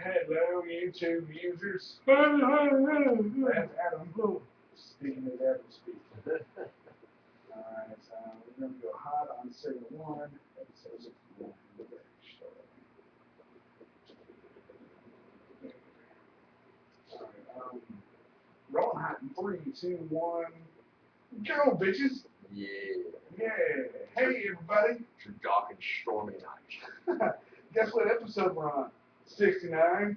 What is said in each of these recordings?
Hello, YouTube users. That's Adam Blue speaking as Adam speaks. Alright, so we're going to go hot on segment 1, episode 61. Alright, rolling hot in 3, 2, 1. Go, bitches! Yeah. Yeah. Hey, everybody. It's a dark and stormy night. Guess what episode we're on? 69.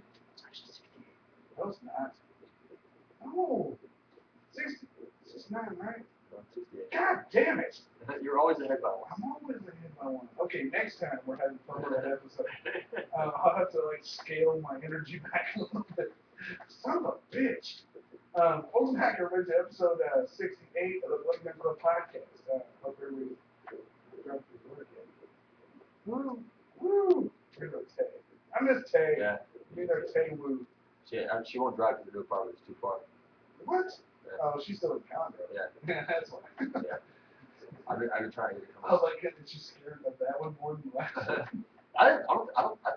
That was nice. Oh, 60, 69, right? God damn it! You're always ahead by one. I'm always ahead by one. Okay, next time we're having fun with that episode. I'll have to like scale my energy back a little bit. Son of a bitch. Welcome back everybody to episode 68 of the Blood Member Podcast. Hope everybody dropped your work in. Woo! Woo! Here's our Tay. I miss Tay. Yeah. You know Tay Woo. She won't drive to the new apartment. It's too far. What? Yeah. Oh, she's still in condo. Yeah. That's why. Yeah. I've been trying to get her. I was like, is she scared of that one more than the last one? I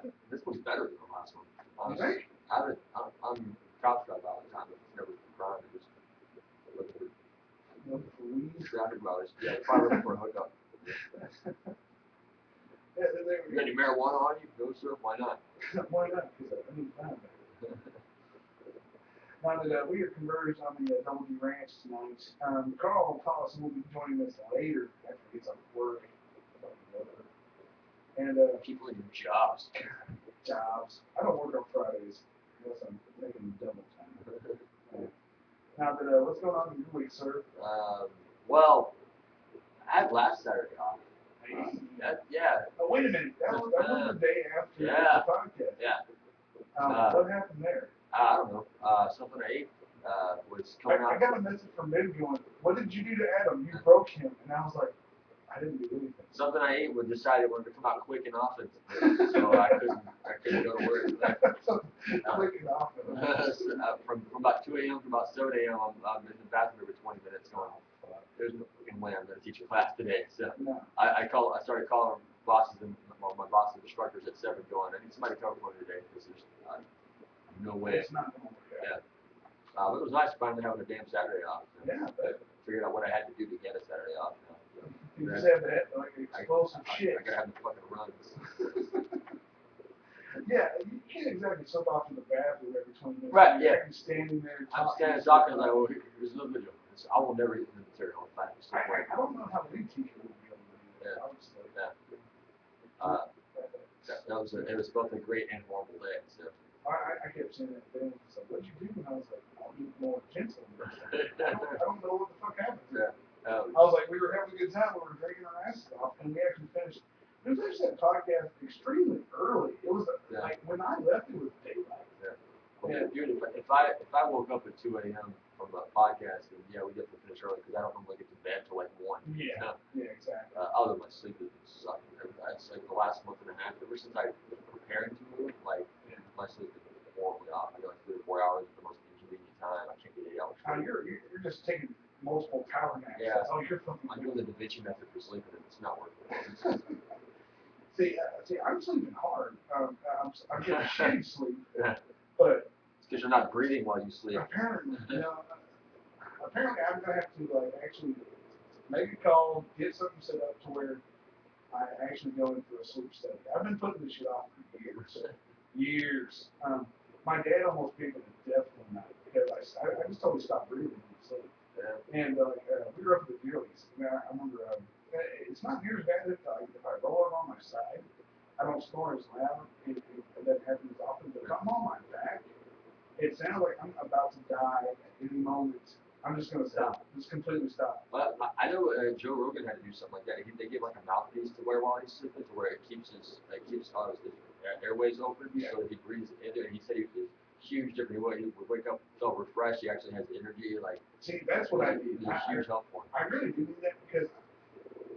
think this one's better than the last one. Honestly. You think? I'm couch drive all the time. It's never crying. Just Looking for weeds? traffic brothers. Yeah, probably looking for a hookup. Yeah, there You got any marijuana on you? No, sir. Why not? Why not? Because I need time. Now that we are converged on the Double D Ranch tonight, Karl Collison will be joining us later after he gets off work. And People in your jobs. jobs. I don't work on Fridays unless I'm making double time. Now that what's going on in your week, sir? Well, I had last Saturday off. Yeah. Oh, wait a minute. That was the day after Yeah. the podcast. Yeah. What happened there? I don't know. Something I ate was coming out. I got a message from Mid going, what did you do to Adam? You broke him. And I was like, I didn't do anything. Something I ate was decided wanted to come out quick and often, so I couldn't go to work. Quick and often. From about 2 a.m. to about 7 a.m. I'm in the bathroom every 20 minutes going, there's no fucking way I'm going to teach a class today. So No. I started calling bosses and my bosses and instructors at 7 going, I need somebody to cover for me today. This is no way. It's not going to work out. Yeah. But it was nice finally having a damn Saturday off. So Yeah, but figured out what I had to do to get a Saturday off. you just have that like explosive shit. I gotta have the fucking runs. Yeah, you can't exactly slip off to the bathroom every 20 minutes. Right, yeah. You're standing there I'm talking. standing talking like, well, here's no video. I will never eat the material. In fact, I don't know how lead teacher would be able to do that. Yeah. Obviously. It was both a great and horrible day. So. I kept saying that to them. So what'd you do? And I was like, I'll be more gentle. I don't know what the fuck happened. Yeah. I was like, we were having a good time. We were drinking our asses off, and we actually finished. We finished that podcast extremely early. It was like when I left, it was daylight. Yeah. Well, dude, if I woke up at 2 a.m. from a podcast, and yeah, we get to finish early because I don't normally get to bed till like 1. Yeah. Yeah, exactly. Other than my sleep has been sucking. It's like the last month and a half. Ever since I was preparing to move, like my sleep has been horribly off. I get like 3 or 4 hours at the most inconvenient time. I can't get 8 hours. You're just taking multiple power naps. Yeah. That's all you're fucking I'm doing the Da Vinci method for sleeping, and it's not working. See, I'm sleeping hard. I'm getting shitty sleep, Yeah. but It's because you're not breathing while you sleep. apparently, apparently I'm gonna have to like actually make a call, get something set up to where I actually go in for a sleep study. I've been putting this shit off for years. My dad almost gave me to death one night because I just totally stopped breathing when I sleep. Yeah. And we were up at the Dearleys. And I remember it's not near as bad if I roll it on my side. I don't snore as loud. It doesn't happen as often. But if I'm on my back, it sounds like I'm about to die at any moment. I'm just going to stop. Just completely stop. But I know Joe Rogan had to do something like that. They give like a mouthpiece to wear while he's sleeping, to where it keeps his airways open, so that he breathes in there. And he said he was huge different. He would wake up, felt refreshed. He actually has energy. Like, see, that's what I need. It's a huge help for him. I really do need that because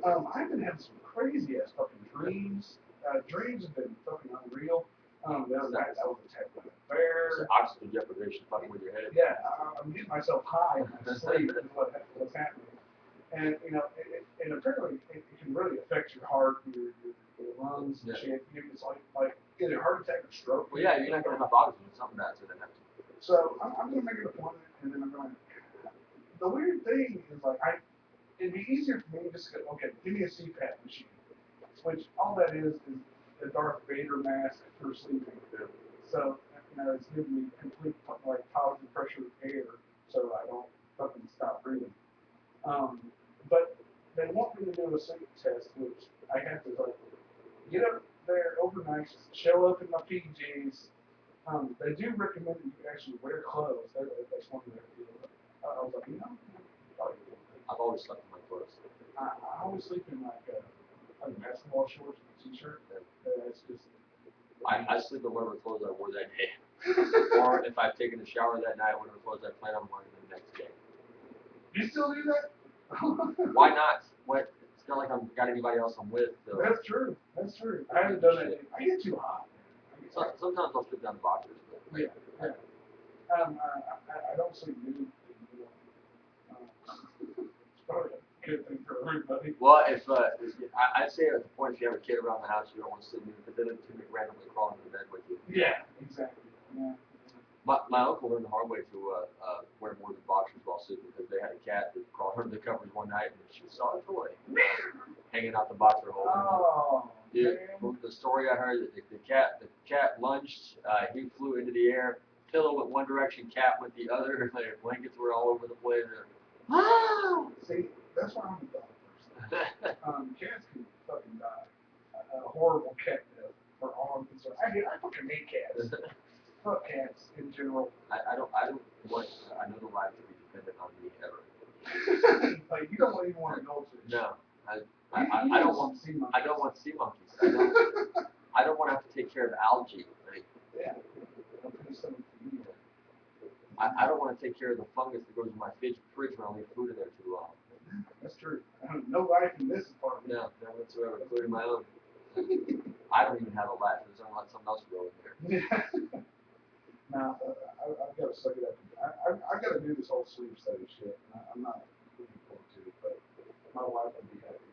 I've been having some crazy ass fucking dreams. Dreams have been fucking unreal. The other night I was attacked by a bear. It's oxygen deprivation fucking with your head. Yeah, I'm getting myself high in my sleep is what's happening. And and apparently it can really affect your heart, your lungs, and shit. It's like either heart attack or stroke. Well, yeah, you're not gonna have enough oxygen. Something bad, so then have to. So I'm gonna make an appointment, and then I'm gonna. The weird thing is like it'd be easier for me to just go, okay, give me a CPAP machine, which all that is the Darth Vader mask for sleeping. So it's giving me complete like positive pressure of air, so I don't fucking stop breathing. But they want me to do a sleep test, which I have to like get up there overnight, show up in my PJs. They do recommend that you actually wear clothes. That's one of their deals. I was like, probably I've always slept in my clothes. I always sleep in like basketball shorts and a t-shirt. It's just. I sleep in whatever clothes I wore that day. Or if I've taken a shower that night, whatever clothes I plan on wearing the next day. You still do that? Why not? What? It's not like I've got anybody else I'm with. So. That's true. That's true. I haven't done that. I get too hot. Sometimes I'll strip down the boxers. But, yeah. I don't sleep nude. It's probably a good thing for everybody. Well, I'd say at the point if you have a kid around the house, you don't want to sleep nude because then it's going to randomly crawl into the bed with you. Yeah, exactly. Yeah. My uncle learned the hard way to wear more than boxers while sleeping because they had a cat that crawled under the covers one night and she saw a toy hanging out the boxer hole. Oh, Dude, the story I heard, the cat lunged, he flew into the air, pillow went one direction, cat went the other, their blankets were all over the place. See, that's why I'm a dog person. Cats can fucking die. A horrible cat death for all I'm concerned. I fucking hate cats. Fuck cats in general. I don't want another life to be dependent on me ever. Like you don't even want to go to. No, I don't want sea monkeys. I don't want to have to take care of algae. Like, yeah. I don't want to take care of the fungus that goes in my fridge when I leave food in there too long. That's true. No life in this apartment. No, none whatsoever, including my own. I don't even have a life. There's only let something else grow in there. Yeah. Now, I've got to suck it up. I've got to do this whole sleep study shit. I'm not looking forward to it, but my wife will be happy.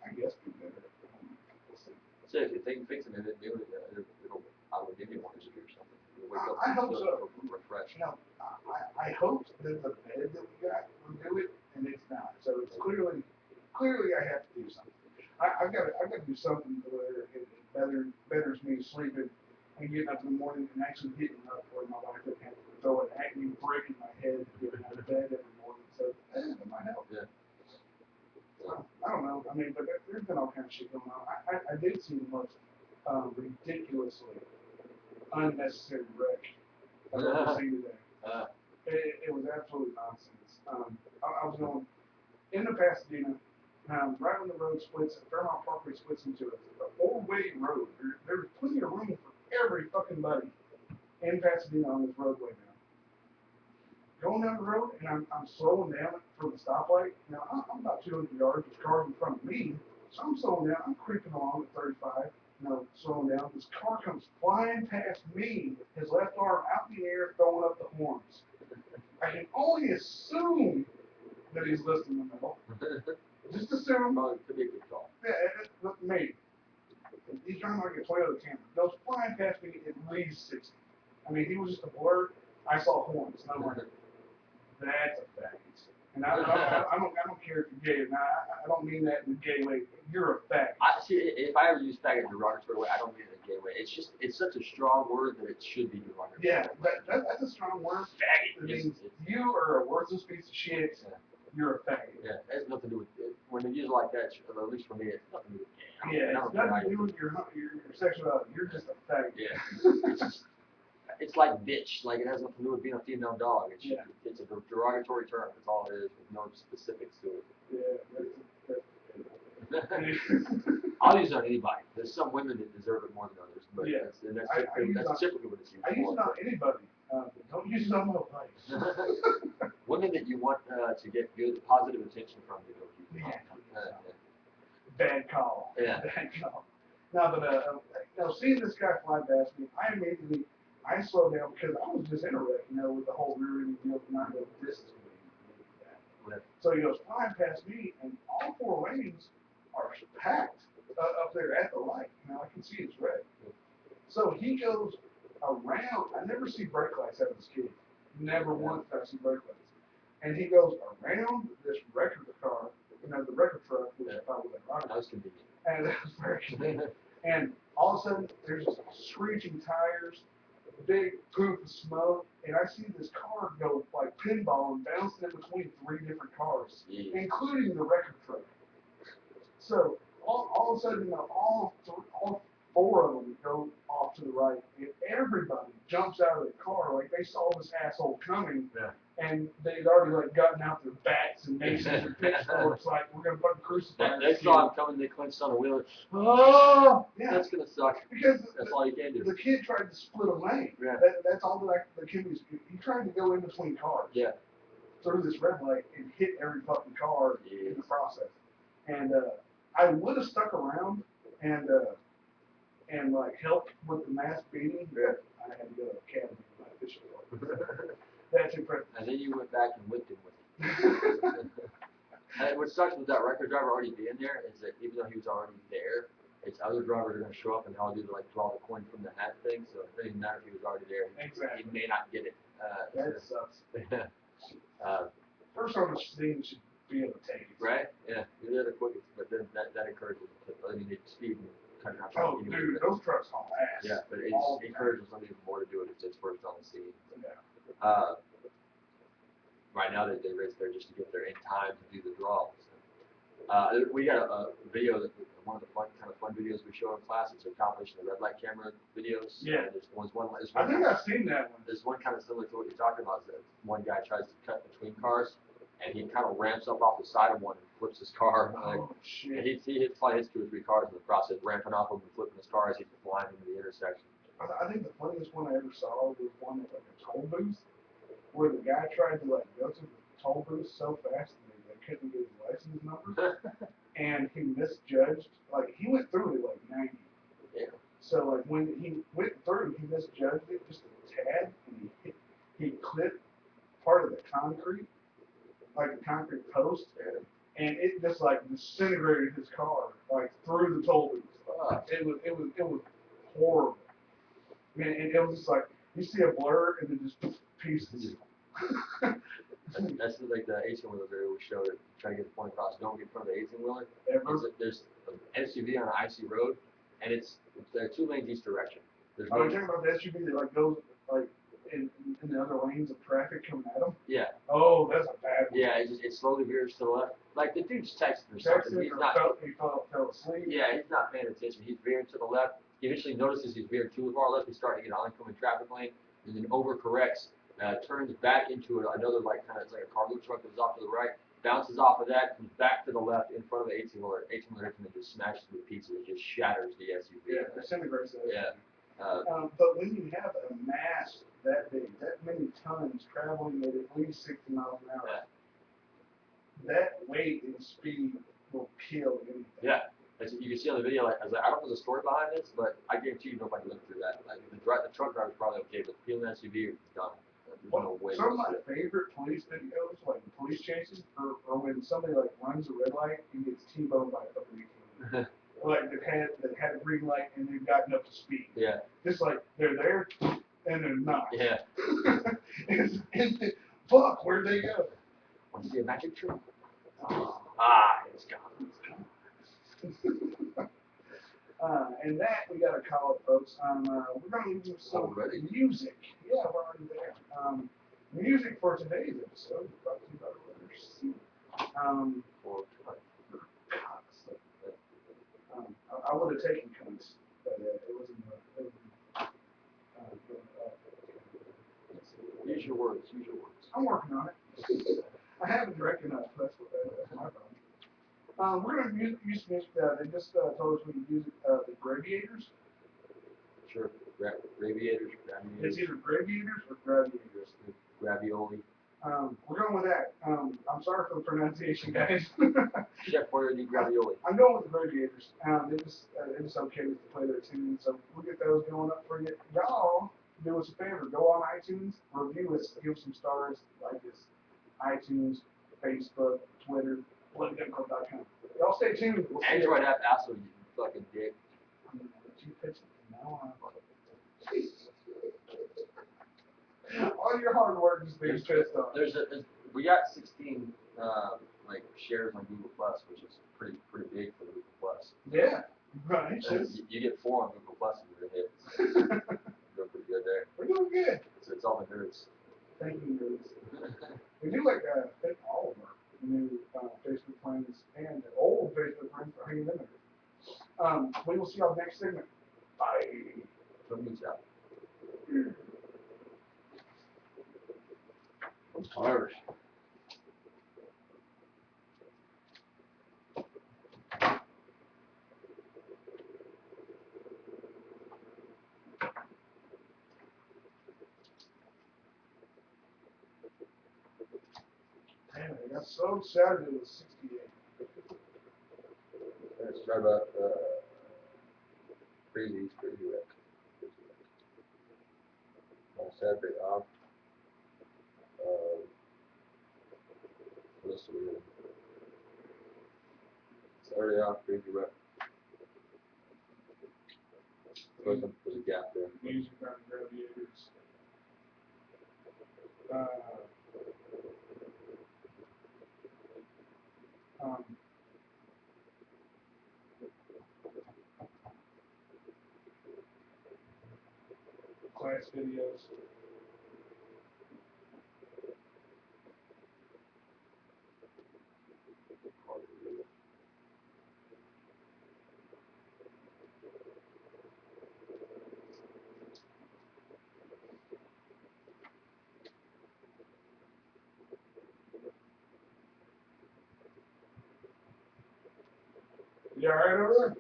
I guess be better. We'll see. So if they can fix it, it'll I will give you one or something. You'll wake up I hope so. Refreshed. I hope that the bed that we got will do it, and it's not. So it's clearly I have to do something. I've got to do something where it betters me sleeping and getting up in the morning and actually getting up where my wife would have to throw it at me, breaking my head, getting out of bed every morning. So that might help. Yeah. I don't know. I mean, but there's been all kinds of shit going on. I did see the most ridiculously unnecessary wreck I've ever seen today. It was absolute nonsense. I was going into Pasadena, right when the road splits, Fairmount Parkway splits into a four-way road. There's plenty of room for every fucking buddy in Pasadena on this roadway now. Going down the road, and I'm slowing down for the stoplight. Now, I'm about 200 yards. There's cars in front of me, so I'm slowing down. I'm creeping along at 35, slowing down. This car comes flying past me, his left arm out in the air, throwing up the horns. I can only assume that he's listening to me. Just assume. Well, it could be a good call. Yeah, maybe. He's driving like a Toyota Camry. Goes flying past me at least 60. I mean, he was just a blur. I saw horns, and I'm like, that's a faggot. And I don't care if you're gay or not. I don't mean that in a gay way. You're a faggot. See, if I ever use faggot in a derogatory way, I don't mean it in a gay way. It's such a strong word that it should be derogatory. Yeah, that's a strong word. Faggot. It means you are a worthless piece of shit. Yeah. You're a faggot. Yeah, it has nothing to do with it. When they use it like that, at least for me, it's nothing to do with gay. Yeah, it's nothing to do with your sexuality. You're just a faggot. Yeah. It's like bitch. Like it has nothing to do with being a female dog. It's a derogatory term. That's all it is, with no specifics to it. Yeah, I'll use it on anybody. There's some women that deserve it more than others, but yeah. that's typically what it's used for. I use it on anybody. Don't use it on nobody. Women that you want to get good, positive attention from, you don't use it. Bad call. Yeah. Bad call. Now, but seeing this guy fly past me, I slowed down because I was just interested, with the whole rear-ending deal. And I go, this is going to be that. So he goes flying past me, and all four lanes are packed. up there at the light. Now I can see it's red. So he goes around. I never see brake lights having this kid. Never once did I see brake lights. And he goes around this record car, the record truck, which I thought was ironic. That was convenient. And that was very convenient. And all of a sudden, there's just screeching tires, big poof of smoke, and I see this car go like pinball and bouncing in between 3 different cars, including the record truck. So all of a sudden, all 4 of them go off to the right, and everybody jumps out of the car like they saw this asshole coming. Yeah. And they'd already like gotten out their bats and maces and pitchforks, like we're gonna fucking crucify. They saw him coming. They clinched on a wheeler. Oh, yeah. That's gonna suck. Because that's all you can do. The kid tried to split a lane. Yeah. That's all the kid was. He tried to go in between cars. Yeah. Through this red light and hit every fucking car in the process. And I would have stuck around and like helped with the mass beating, but I had to go to academy with my fishing rod. That's impressive. And then you went back and whipped him with it. And what sucks with that record driver already being there is that even though he was already there, it's other drivers are going to show up and they'll do like draw the coin from the hat thing. So it doesn't matter if he was already there. Exactly. He may not get it. That sucks. First on the scene should be able to take it. Right? Yeah. They're the quickest, but then that encourages them to, I mean, they speed and cut it out. Oh, dude, those trucks haul ass. Yeah, but it encourages them even more to do it if it's first on the scene. Yeah. Right now they race there just to get there in time to do the draws. We got a video that one of the kind of fun videos we show in class. It's a compilation of red light camera videos. Yeah. There's one. I think I've seen that one. There's one kind of similar to what you're talking about. Is that one guy tries to cut between cars, and he kind of ramps up off the side of one and flips his car. Shit. And he probably hits 2 or 3 cars in the process, ramping off them and flipping his car as he's flying into the intersection. I think the funniest one I ever saw was one at like a toll booth, where the guy tried to like go to the toll booth so fast that they couldn't get his license number, and he misjudged. Like he went through it at like 90. Yeah. So like when he went through, he misjudged it just a tad, and he clipped part of the concrete, like the concrete post, and it just like disintegrated his car like through the toll booth. It was horrible. Man, and it was just like you see a blur and then just pieces. That's like the 18-wheeler video we showed it, trying to get the point across. Don't get in front of the 18-wheeler. There's an SUV on an icy road, and there are 2 lanes each direction. Are you talking about the SUV that like goes like in the other lanes of traffic coming at them? Yeah. Oh, that's a bad one. Yeah, it slowly veers to the left. Like the dude's texting or something. He fell asleep. Yeah, he's not paying attention. He's veering to the left. He eventually notices he's veering too far left. He's starting to get oncoming traffic lane, and then overcorrects, turns back into another like it's like a cargo truck that was off to the right, bounces off of that, comes back to the left in front of the 18-wheeler. 18-wheeler and just smashes to pieces. It just shatters the SUV. Yeah, disintegrates the SUV. Yeah. But when you have a mass that big, that many tons traveling at least 60 miles an hour, that weight and speed will kill anything. Yeah. As you can see on the video, I don't know the story behind this, but I guarantee you nobody lived through that. Like the truck driver's probably okay, but peeling an SUV is done. No way. Some of my favorite police videos, like police chases, or when somebody like runs a red light and gets T-boned by a policeman. Like they've had a green light and they've gotten up to speed. Yeah. Just like they're there and they're not. Yeah. It's instant. Fuck, where'd they go? Want to see a magic trick? It's gone. And that we gotta call it, folks. We're gonna do some music. Yeah, we're already there. Music for today's episode. Brought to you by the letter C. I would have taken cunts, but it wasn't. Use your words. Use your words. I'm working on it. I haven't drank enough. That's my problem. We're going to use music. They just told us we can use the Graviators. Sure. Graviators. It's either Graviators or Graviators. Gravioli. We're going with that. I'm sorry for the pronunciation, guys. Chef Boyer need gravioli. I'm going with the Graviators. It was okay to play their tunes, so we'll get those going up for you. Y'all, do us a favor. Go on iTunes, review us, give some stars, like us. iTunes, Facebook, Twitter, bloodydemco.com. Y'all stay tuned. We'll Android app also fucking dick. I'm gonna let you pitch it from now on. Jesus. All your hard work is being pissed on. We got 16 like shares on Google Plus, which is pretty big for Google Plus. Yeah, right. You get 4 on Google Plus and you're a hit. You're doing pretty good there. We're doing good. It's all the nerds. Thank you, nerds. We do like thank all of our new Facebook friends and old Facebook friends for hanging in there. We will see y'all next segment. Bye. From me, out. I'm tired. Damn it, I got so excited it was 68. Let's try about crazy wreck. On Saturday off. What else do we have? Saturday off, crazy wreck. There's a gap there. Music on Gladiators. Class videos. You alright over there?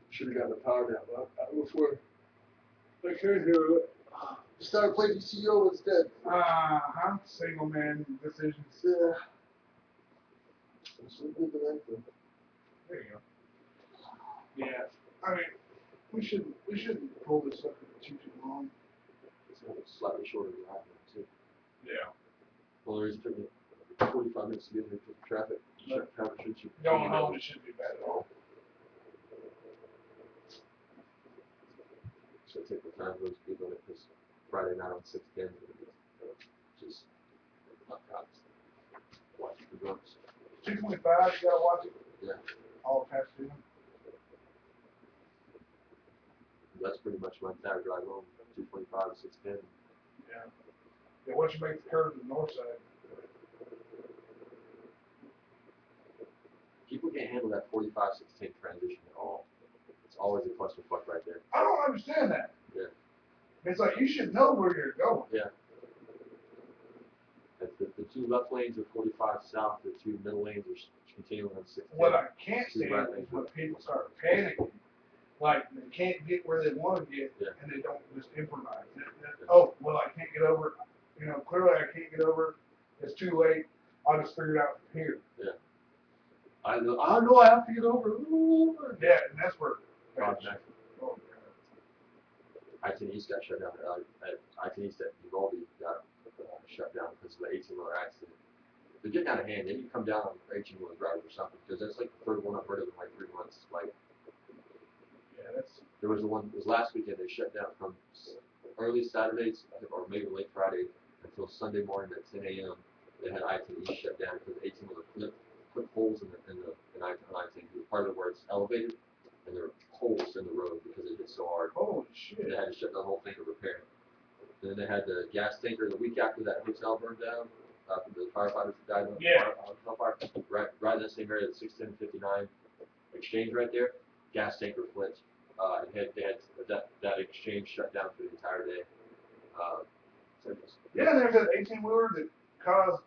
Should have gotten the power down before I came here. Started playing DCO instead. Single man decisions. Yeah. That's what we did the night though. There you go. Yeah. I mean, we shouldn't pull this up too long. It's slightly shorter than that too. Yeah. Well, there is took me 45 minutes to get here because of traffic. Traffic should Going home, it shouldn't be bad at all. So take the time to speak on it because Friday night on 610, just not cops. Watch the drums. 225, you gotta watch it. Yeah. All past season. That's pretty much my entire drive home. 225 to 610. Yeah. Yeah, once you make the curve to the north side. People can't handle that 45 16 transition at all. It's always a clusterfuck right there. I don't understand that. Yeah. It's like you should know where you're going. Yeah. The 2 left lanes are 45 south, the 2 middle lanes are continuing on 610. What I can't Two stand right is lanes. when people start panicking. Like they can't get where they want to get, Yeah. and they don't just improvise. Oh, well, I can't get over. You know, clearly I can't get over. It's too late. I'll just figure it out from here. Yeah. I know I have to get over. Ooh. Yeah, and that's where. Oh, Oh, I-10 East got shut down. I-10 East at Uvalde got shut down because of the 18-wheeler accident. They're getting out of hand. They need to come down on 18-wheeler drivers or something because that's like the third one I've heard of in like 3 months. Like, yeah, that's. there was the one. It was last weekend. They shut down from early Saturdays or maybe late Friday until Sunday morning at 10 a.m. They had I-10 East shut down because the 18-wheeler put holes in I-10. Part of it where it's elevated, and there are holes in the road because it hit so hard. Holy shit. They had to shut the whole thing to repair. Then they had the gas tanker the week after that hotel burned down. The firefighters who died on the fire. Right in that same area, the 61059 exchange right there. Gas tanker flipped. They had that exchange shut down for the entire day. Yeah, there's that 18-wheeler that caused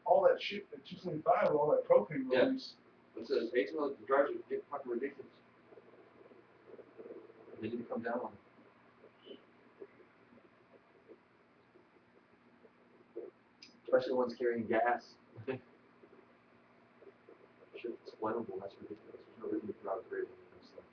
all that shit at 225 with all that propane release. It's an 18-wheeler drivers get fucking ridiculous. They need to come down on it. Especially ones carrying gas. Shit, it's flammable. That's ridiculous. There's no reason to drive crazy with this stuff.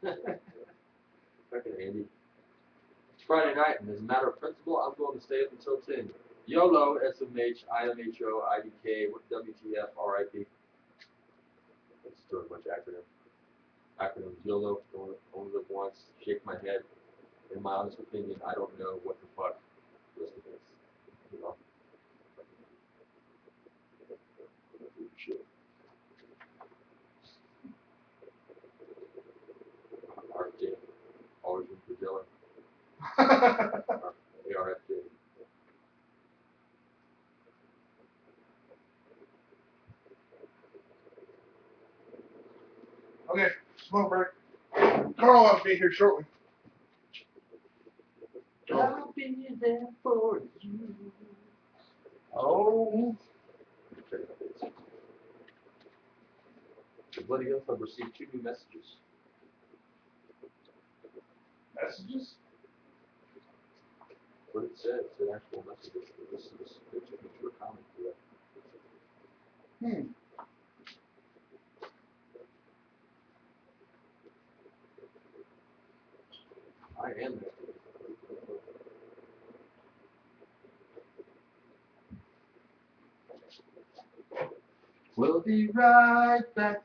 Fucking Andy. It's Friday night, and as a matter of principle, I'm going to stay up until 10. YOLO, SMH, IMHO, IDK, WTF, RIP. Let's throw a bunch of acronyms. YOLO, only live once, shake my head. In my honest opinion, I don't know what the fuck this is. You know? Shit. RFJ, always room for Diller. ARFJ. Okay, smoke break. Carl will be here shortly. I'll be there for you. Oh. The Bloody Oath, I've received 2 new messages. Messages? What it said actual messages. This is it took me to a comment for that. I am that. We'll be right back.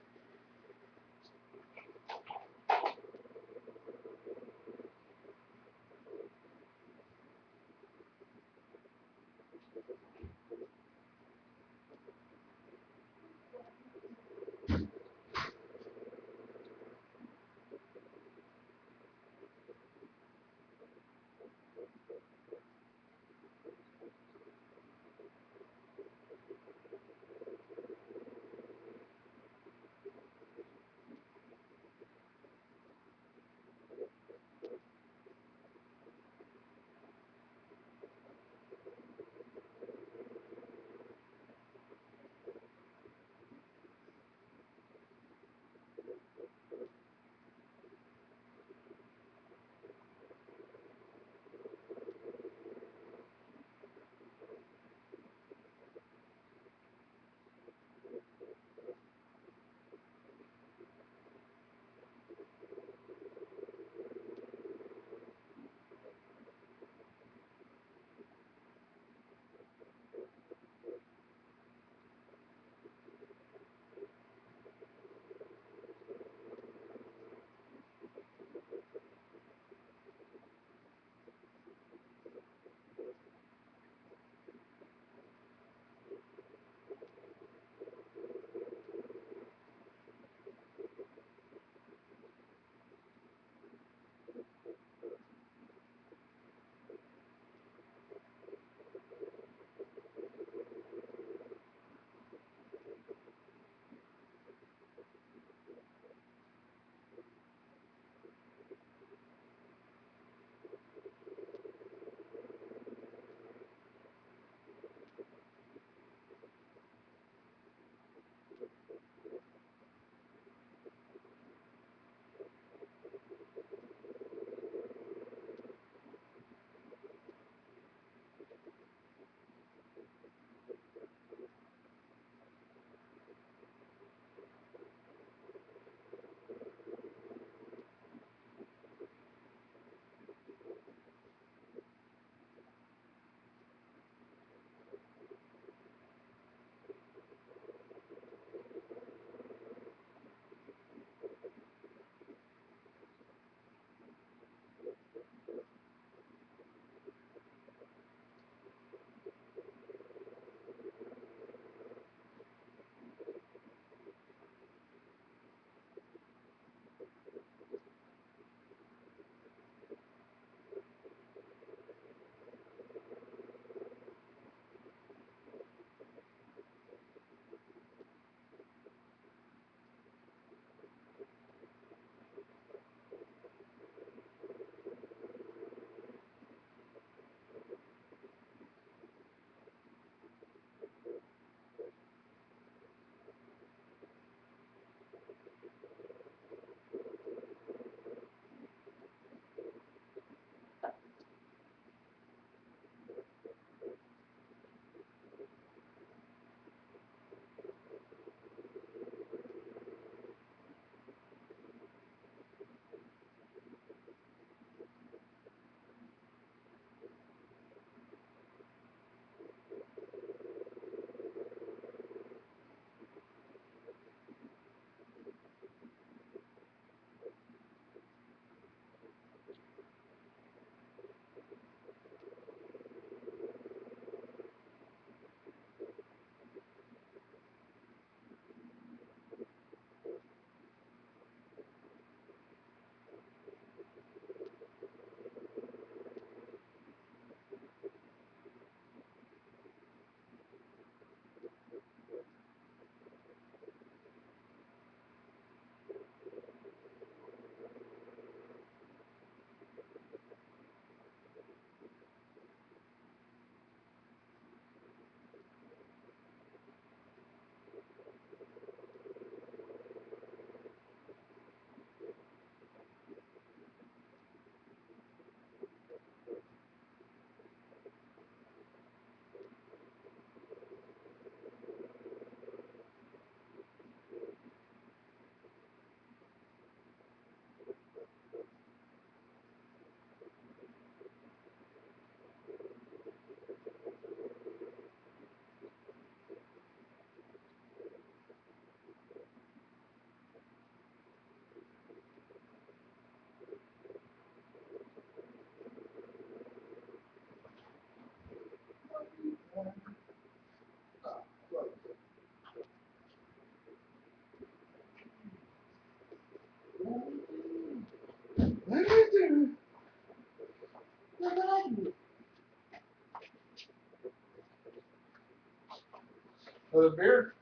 For the beer?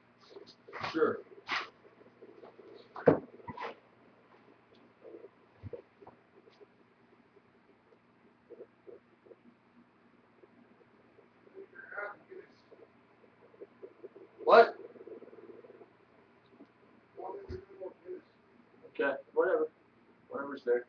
Sure. What? Okay, whatever. Whatever's there.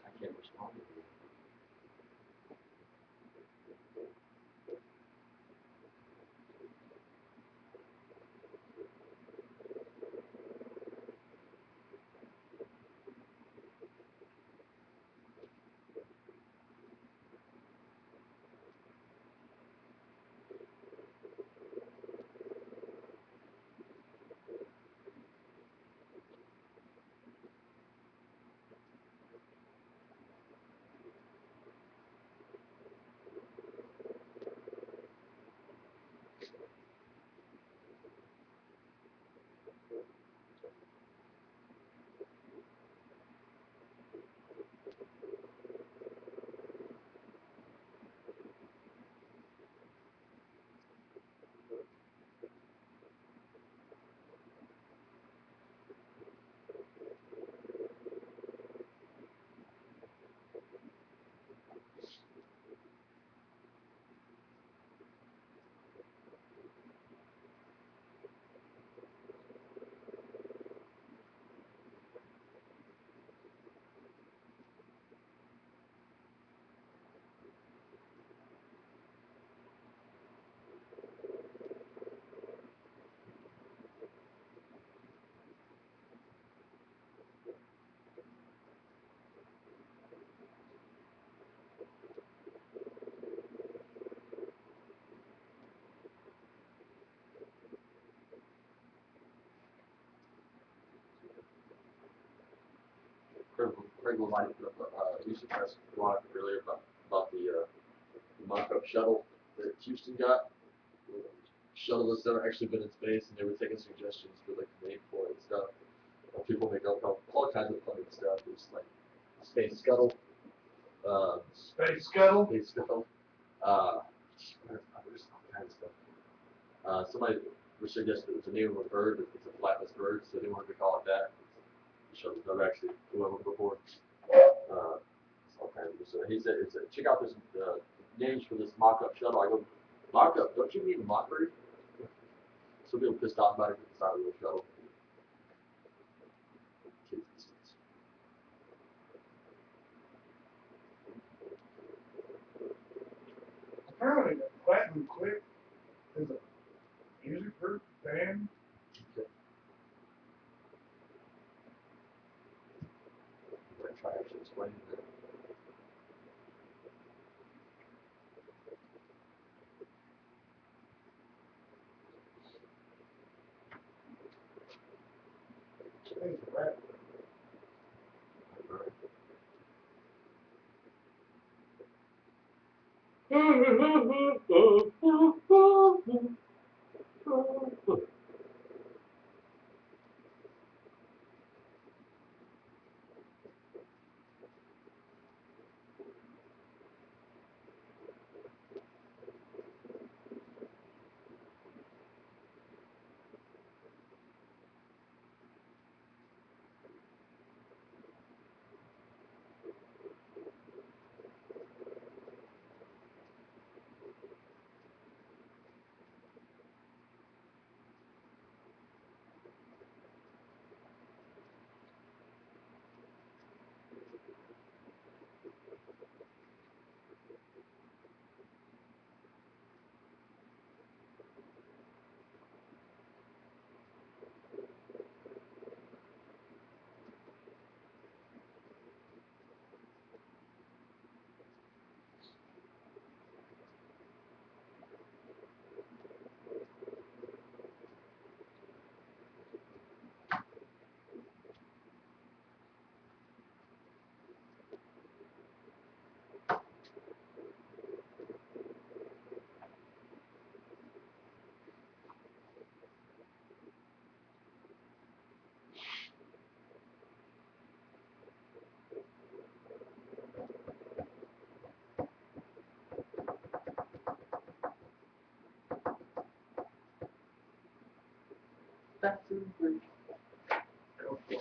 I can't respond to you. Craig will like you should press block earlier about the mock-up shuttle that Houston got. Shuttle that's never actually been in space, and they were taking suggestions for like the name for it and stuff. People make up all kinds of funny stuff. It's like space scuttle. Space Scuttle? Space scuttle. There's all kinds of stuff. Somebody was suggested it was the name of a bird, but it's a flightless bird, so they wanted to call it that. The shuttle's never actually flew over before. All kinds of stuff. He said, check out this names for this mock-up shuttle. I go, mock-up? Don't you mean mockery? Some people pissed off about it because it's not a real shuttle. Kids these days. Apparently, the Platinum Quick is a music group, band. Okay. I'm going to try actually explaining that. I think it's a rap. That's in Greek. Go for it.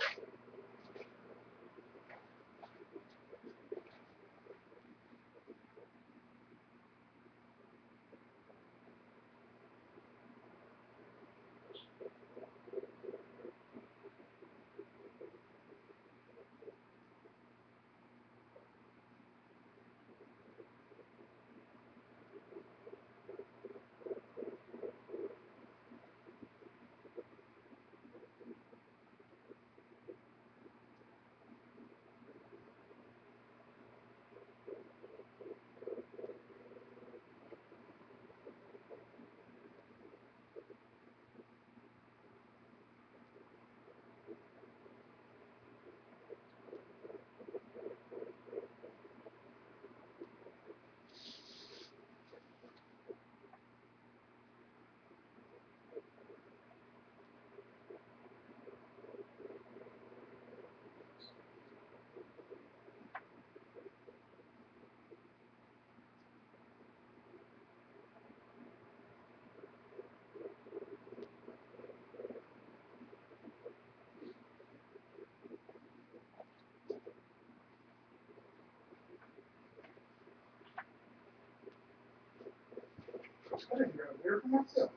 I didn't grab a beer for myself.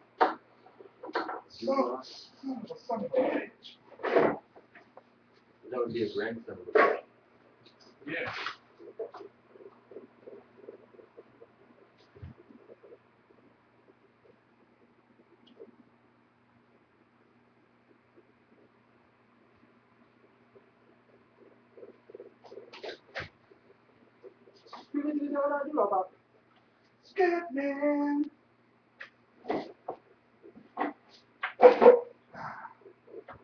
Son of a bitch. That would be a grandson of a bitch. Yeah. You really know what I do about Scatman.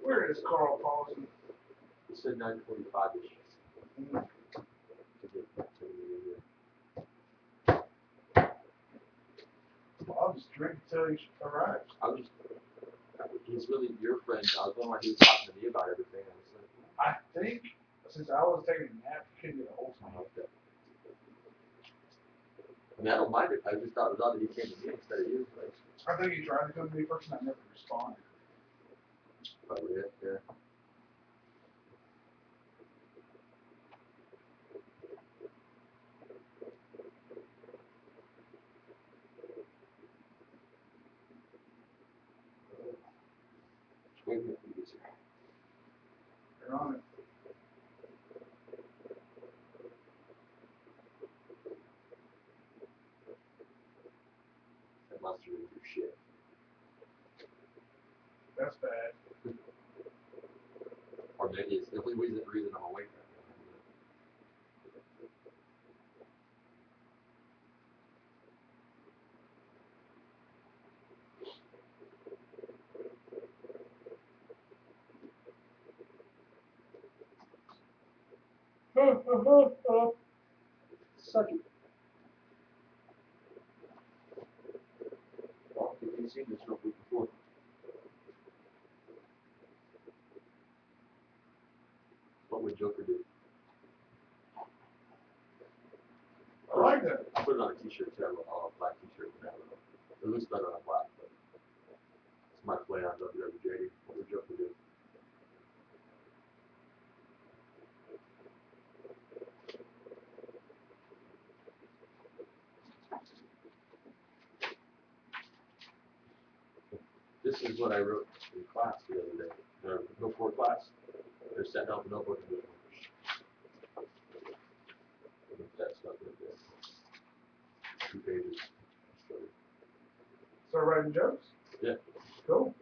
Where is Carl Paulson? He said 9:45-ish. Mm. To get back to the Well, I'll just drink until he arrives. I was just, he's really your friend. I was wondering why he was talking to me about everything. I was like, I think since I was taking a nap, you couldn't get a hold of me. okay. I mean, I don't mind it. I just thought it was odd that he came to me instead of you. Like, I think he tried to come to me first and I never responded. probably it, yeah. Just waiting for you to You're on it. that monster didn't do shit. That's bad. Or maybe it's the only reason I'm awake right now. Suck it. Well, you've seen this real quick before. What would Joker do? I like that. I put it on a t-shirt too. I wrote on a black t-shirt. I don't know. It looks better on black, but it's my play on WWJD. What would Joker do? This is what I wrote in class the other day. Or before class. They're setting up a notebook and doing that stuff right there. 2 pages. Start writing jokes? Yeah. Cool.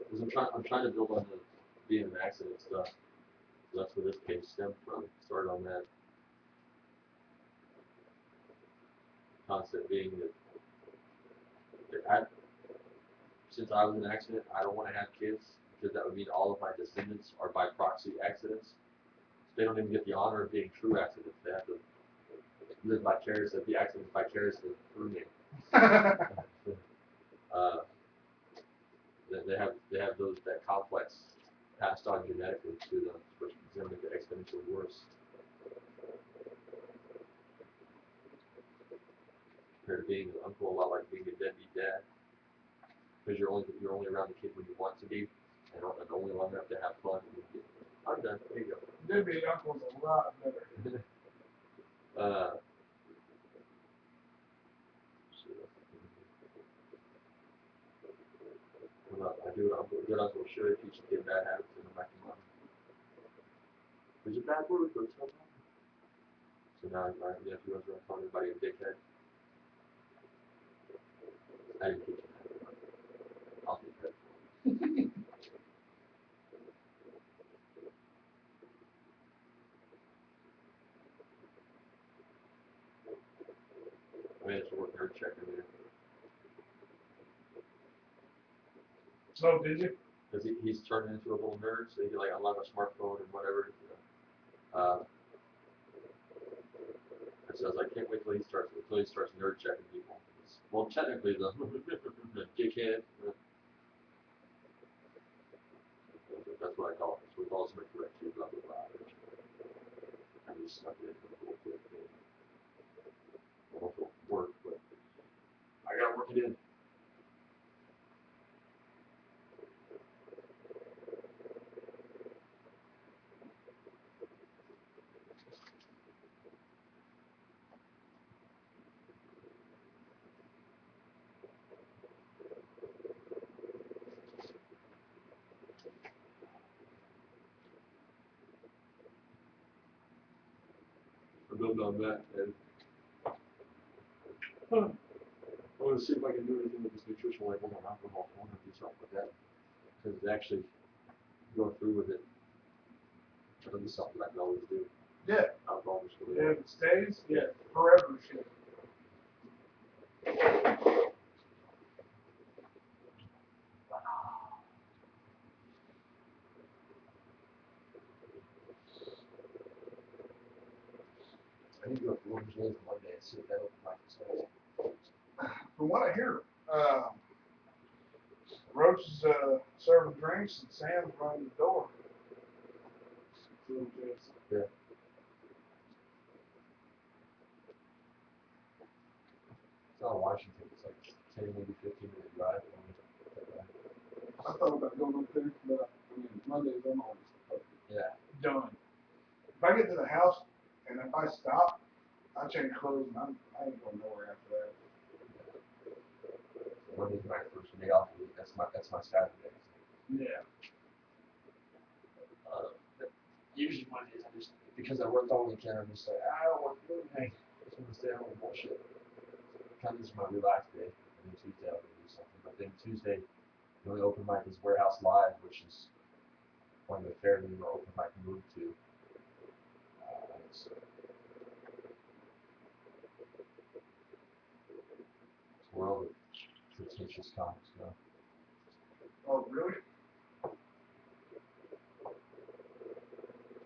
Because I'm trying to build on the being an accident stuff. So that's where this page stemmed from. Started on that concept being that since I was an accident, I don't want to have kids because that would mean all of my descendants are by proxy accidents. They don't even get the honor of being true accidents. They have to live vicariously, be accidents vicariously through me. They have that complex passed on genetically to them, which is going to make it exponentially worse. Compared to being an uncle, a lot like being a deadbeat dad. because you're only around the kid when you want to be, and only long enough to have fun. I'm done. There you go. Deadbeat uncle's a lot better. I do it. Good uncle should teach a kid bad habits and make him up. There's a bad word, but it's not bad. So now my nephew goes around calling everybody a dickhead. I didn't teach him that. I'll teach that. I managed to work nerd check earlier. Oh, did you? Because he's turned into a little nerd, so he can like unlock a smartphone and whatever. And so I was like, can't wait till he starts nerd checking people. Well, technically the dickhead. That's what I call it. So we've all been correct too, blah blah blah. I just snuck it into the whole thing. Well, it'll work, but I gotta work it in. I build on that, and I want to see if I can do anything with this nutritional label on alcohol. I want to do something with that, because actually going through with it, that'll be something I can always do. Yeah. Alcohol is really Yeah, if it stays, yeah, forever shit. I need to go through Orange Days one day and see if that open mic is nice. From what I hear, Roach is serving drinks and Sam's running the door. Yeah. It's not Washington. It's like 10, maybe 15-minute drive. I thought about going up there, but I mean, Mondays I'm always done. If I get to the house and if I stop, I change clothes and I ain't going nowhere after that. Monday's my first day off of the week. That's my Saturday. Yeah. Usually Mondays I just because I worked all weekend I'm just like I don't want to do anything. I just want to stay home and bullshit. Kind of just my relaxed day. And then Tuesday I'll go do something. But then Tuesday the only open mic is Warehouse Live, which is one of the fairly more open mic moved to. It's where all the pretentious comics go. Oh, really?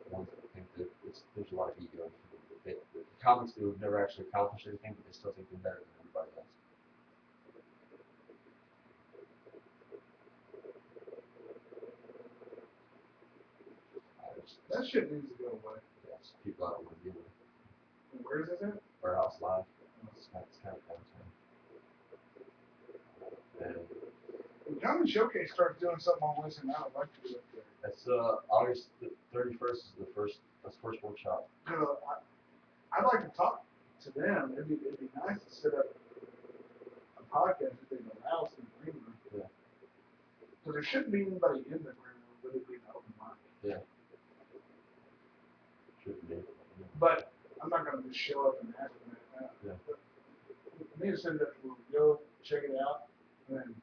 Ones that think that there's a lot of ego. The comics who have never actually accomplished anything, but they still think they're better than everybody else. That shit needs to go away. Yes, people I don't want to deal with. And where is this at? Warehouse Live. It's kind of downtown. And When Comedy Showcase starts doing something on Wednesday night, I'd like to do it there. that's August 31st is the first workshop. I'd like to talk to them. It'd be nice to set up a podcast if they allow us in the green room. Yeah. Because there shouldn't be anybody in the green room, but it'd be an open mic. Yeah. Should be. But I'm not going to just show up and ask them that. Yeah. Me to send it to go check it out, and then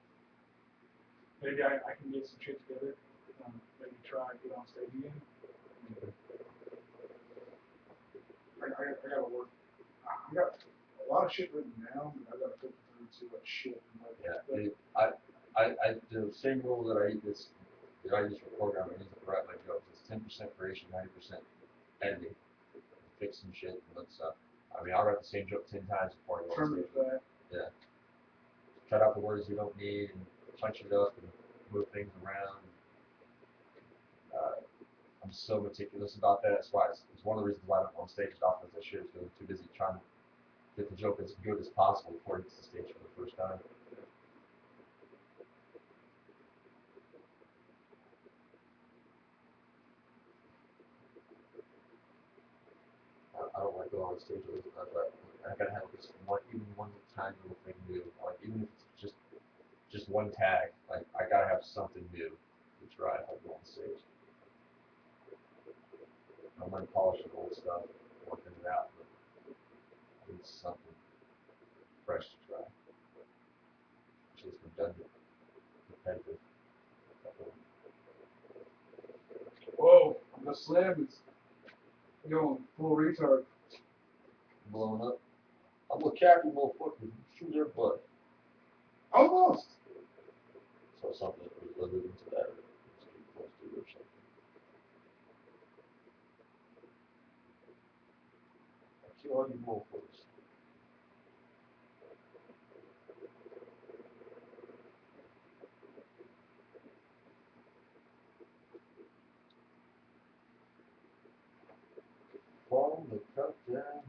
maybe I can get some shit together. Maybe try and get on stage again. I gotta work. I got a lot of shit written down, and I gotta put through and see what shit. Yeah. I the same rule that I use for programming, I use it for write my jokes. It's 10% creation, 90% editing, fixing shit and that stuff. I mean, I'll write the same joke 10 times before I go on stage. Yeah. Cut out the words you don't need and punch it up and move things around. I'm so meticulous about that. That's why it's one of the reasons why I don't go on stage as often as I should, because I'm too busy trying to get the joke as good as possible before it hits the stage for the first time. on stage, I gotta have this one tiny little thing new. Like even if it's just one tag, like I gotta have something new to try if I go on stage. I'm not polishing old stuff, working it out, but I need something fresh to try. Which is redundant, repetitive. Whoa, the slam is going full retard. Blowing up. I'm a careful motherfucker. Shoot their butt. Almost. So something that was alluding to that, or it's too close to it or something. I kill all you motherfuckers. From the cup down.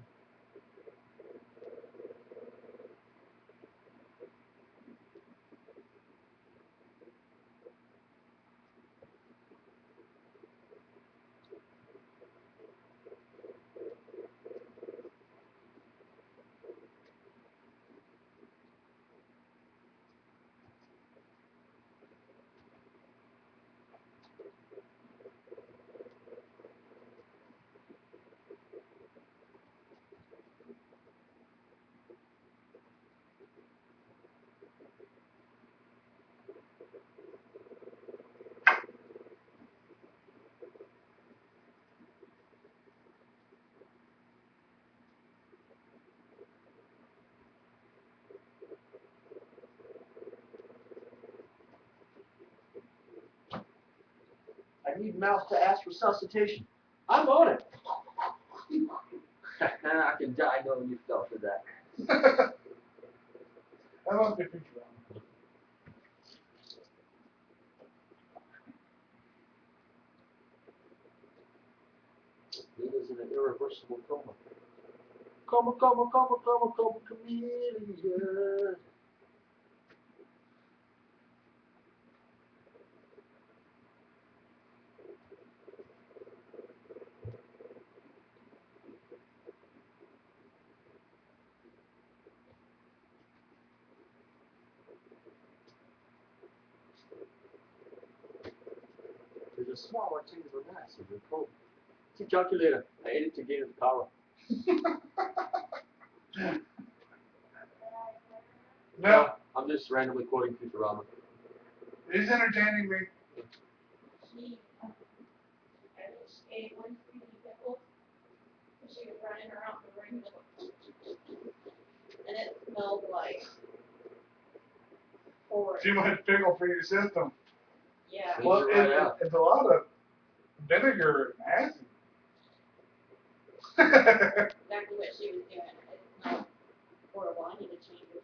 I need mouse to ask resuscitation. I'm on it. I can die knowing you fell for that. That must be Futurama. Lena's in an irreversible coma. Chameleon. There's a small rectangular mass in your coat. See, calculator. I ate it to gain its power. No, I'm just randomly quoting Futurama. it's entertaining me. She ate one creepy pickle, and she was running around the ring, and it smelled like porridge. Too much pickle for your system. Yeah. Well, Well, right out. it's a lot of vinegar and acid. Exactly what she was doing. It smelled horrible. I need to change it.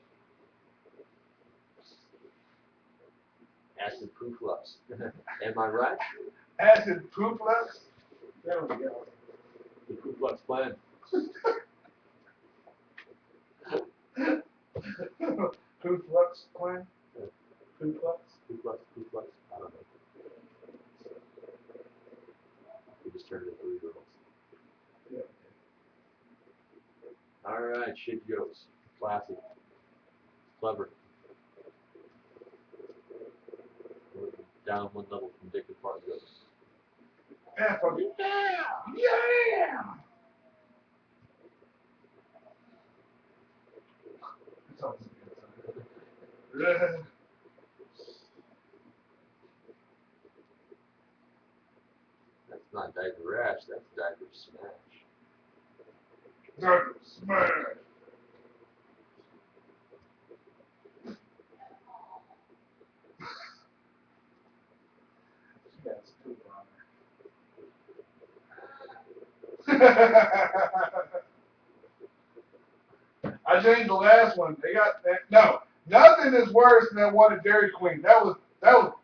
Acid reflux. Am I right? Acid pooflux. There we go. The reflux plan. Pooflux plan. Pooflux. Reflux. I don't know. We just turned into 3-year-olds. Yeah. Alright, shit jokes. Classic. Clever. We're down one level from Dick and Fart jokes. Yeah, fucking yeah! Yeah! It's always a good time. That's not diaper rash, that's diaper smash. Diaper smash! She got some poop on her. I changed the last one. They got that. No, nothing is worse than that one at Dairy Queen. That was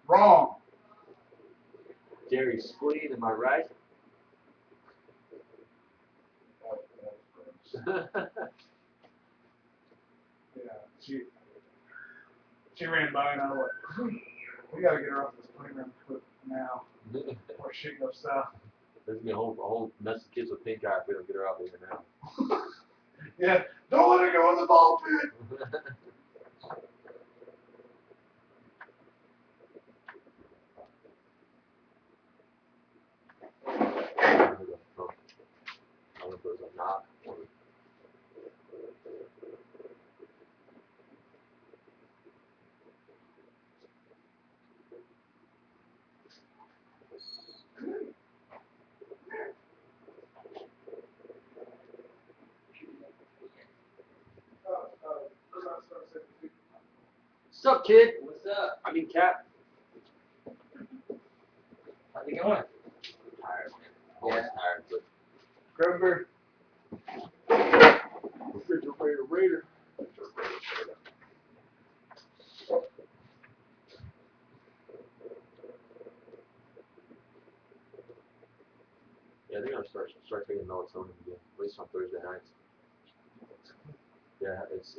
wrong. Dairy spleen, am I right? Yeah, she ran by and I was like, we gotta get her off this playground quick now, or shit goes south. There's gonna be a whole mess of kids with pink eye if we don't get her out there now. Yeah, don't let her go in the ball pit. I don't know if it was a knock or. What's up, kid? What's up? I mean, cat. How's it going? Tired, man. Always tired, but Grumber. Refrigerator Raider. yeah, they're gonna start taking melatonin again, at least on Thursday nights. Yeah, it's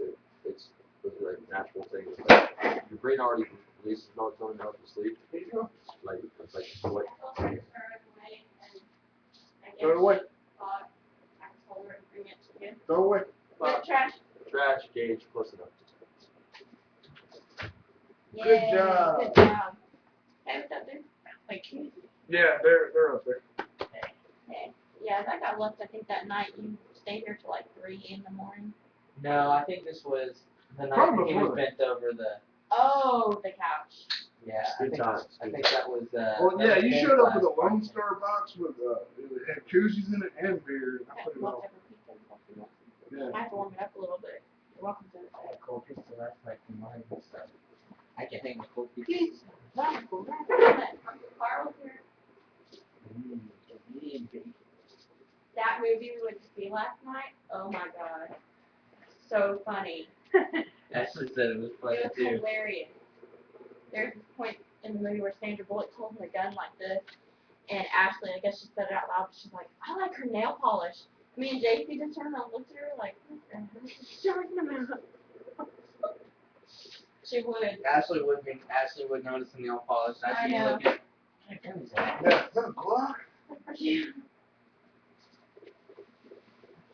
like a natural thing. It's like, your brain already releases melatonin to help you sleep. Like it's like what? Also, just throw it away, and I Throw it away. thought I told her to bring it to you. Throw away. But trash. Trash, Gage, close enough. Yay, job. Good job. Hey, what's up, dude? Thank you. Yeah, they're up there. Hey. Yeah, I got left, I think, that night. You stayed here till like 3 in the morning. No, I think this was the night Probably that he was before bent over the. Oh, the couch. Yeah, Good times. I think that was. Well, that yeah, was you Ben's showed up with a last Lone podcast. Star box with it had koozies in it and beer. And I put it all. Leftover pizza and stuff, you know. Yeah. I have to warm it up a little bit. You're welcome to it. I had cold pizza last night from mine, so I can hang with cold pizza. That was cool. Carl was here. That movie we went to see last night, oh my god. So funny. Ashley said it was funny It was too. hilarious. There's this point in the movie where Sandra Bullock's holding a gun like this, and Ashley, I guess she said it out loud, but she's like, I like her nail polish. Me and JC just turned around and looked at her like, what the hell is she talking about? She would. Ashley would notice the nail polish. I She'd know. look at. What gun is that? Yeah, is that a Glock? Yeah.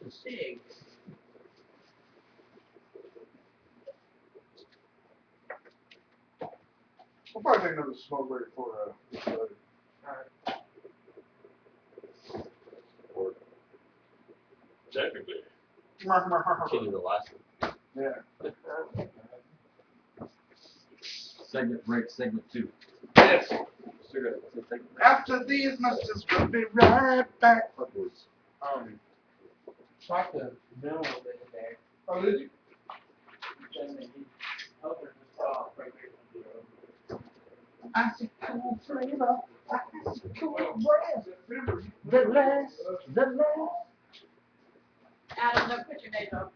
It's big. We'll probably take another smoke break for this later. Or technically, Alright. continue the last one. Yeah. Segment break, segment 2. Yes. Segment After these messages, we'll be right back. upwards. Talk to Bill a little bit there. Oh, did you? I see cool flavor. I see cool breath. The last. Adam, don't put your days off.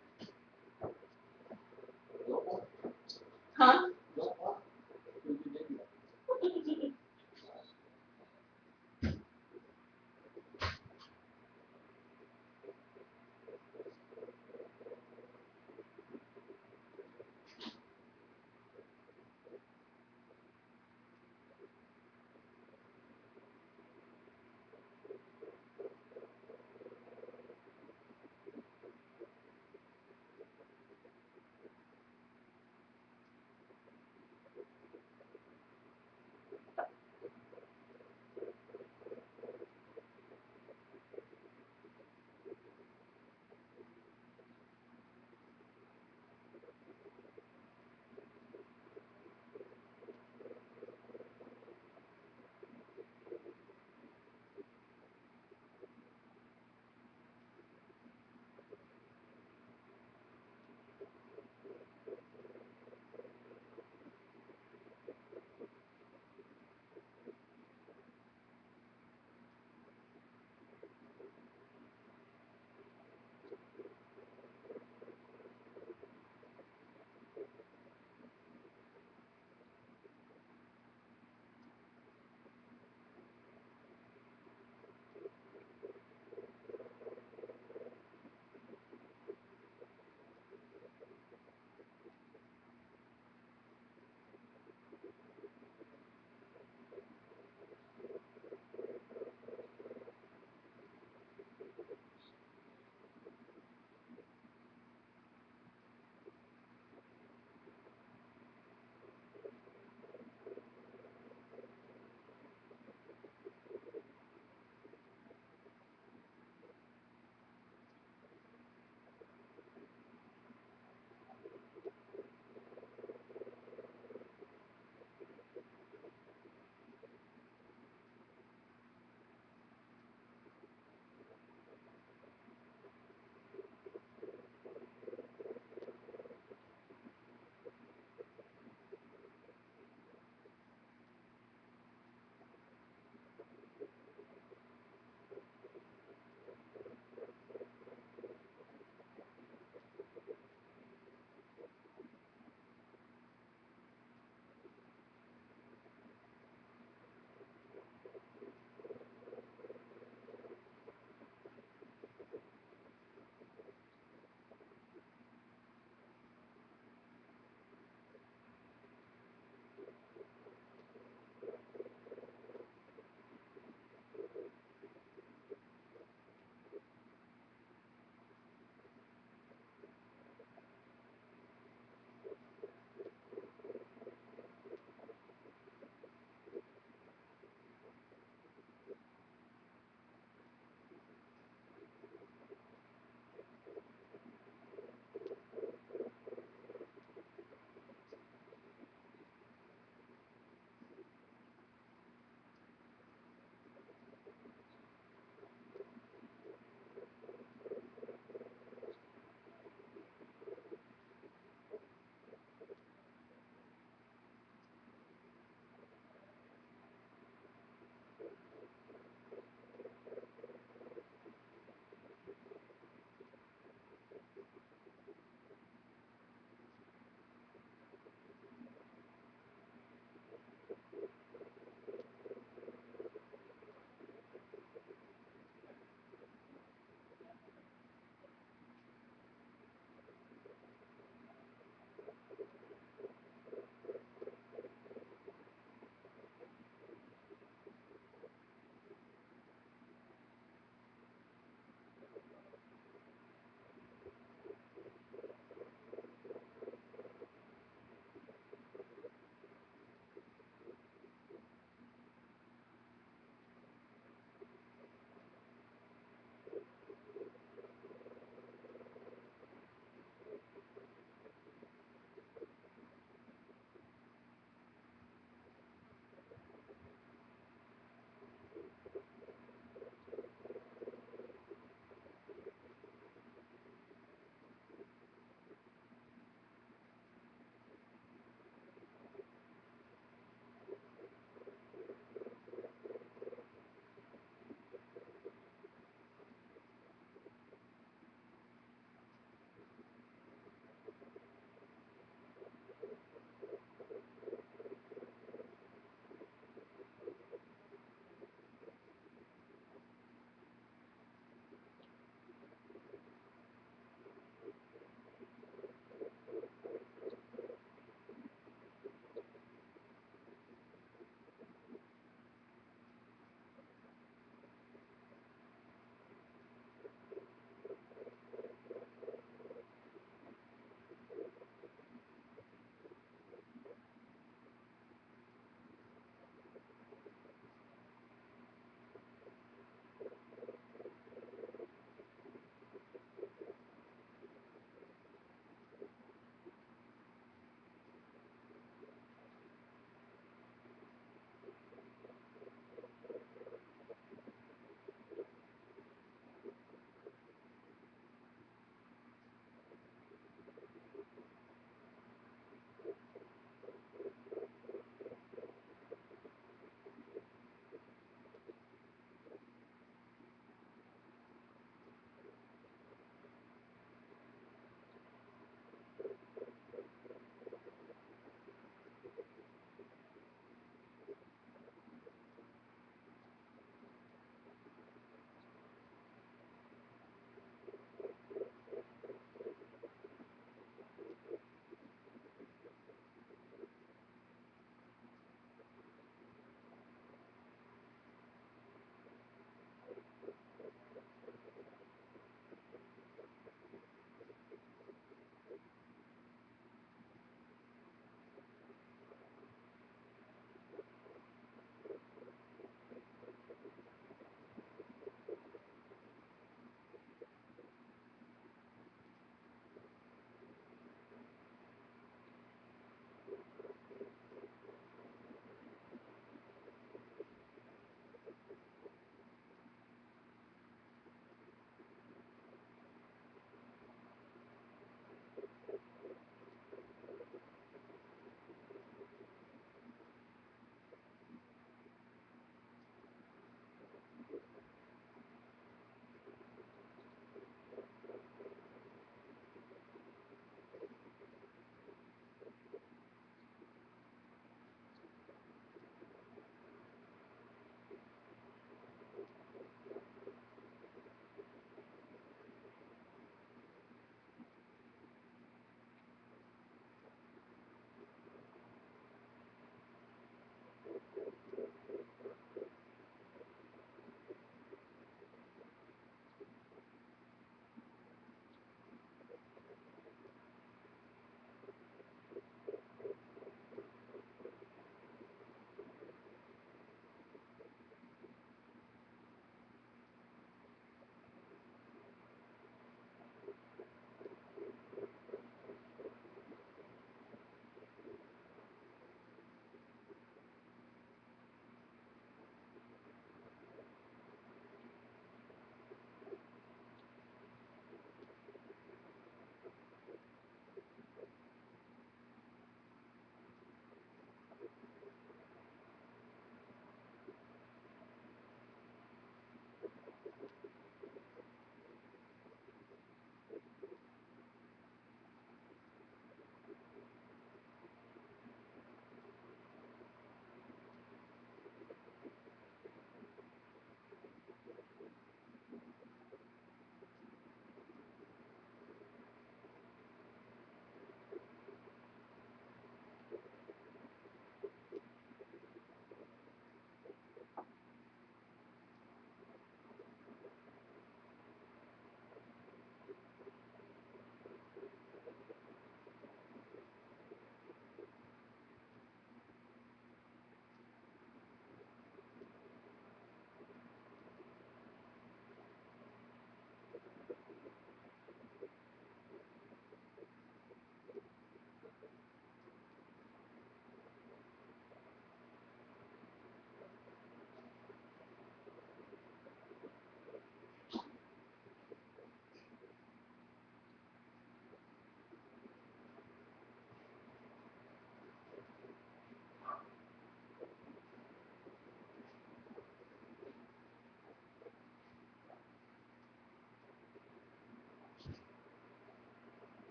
Huh?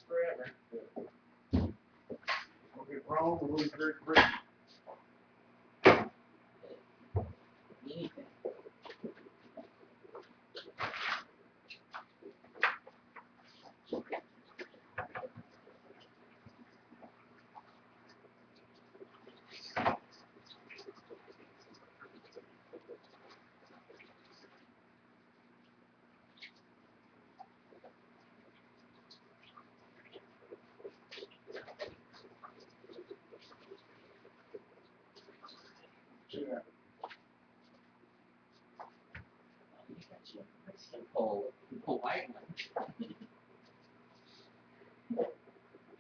forever. We'll get wrong, we'll be very great. Anything. Yeah. You got your Mexican pole white one.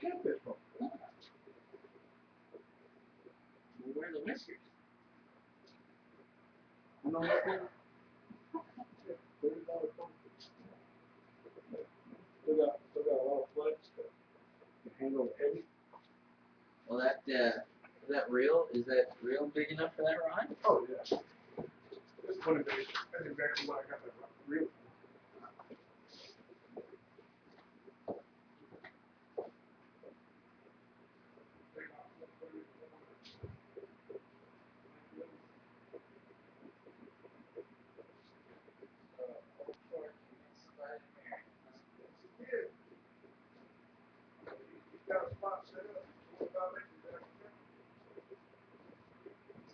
Catfish ball. Where are the whiskers? You know what? $30 phone. Still got a lot of flex, but you handle it heavy. Well, is that real? Is that real big enough for that rod? Oh yeah. That's funny. That's exactly what I got that reel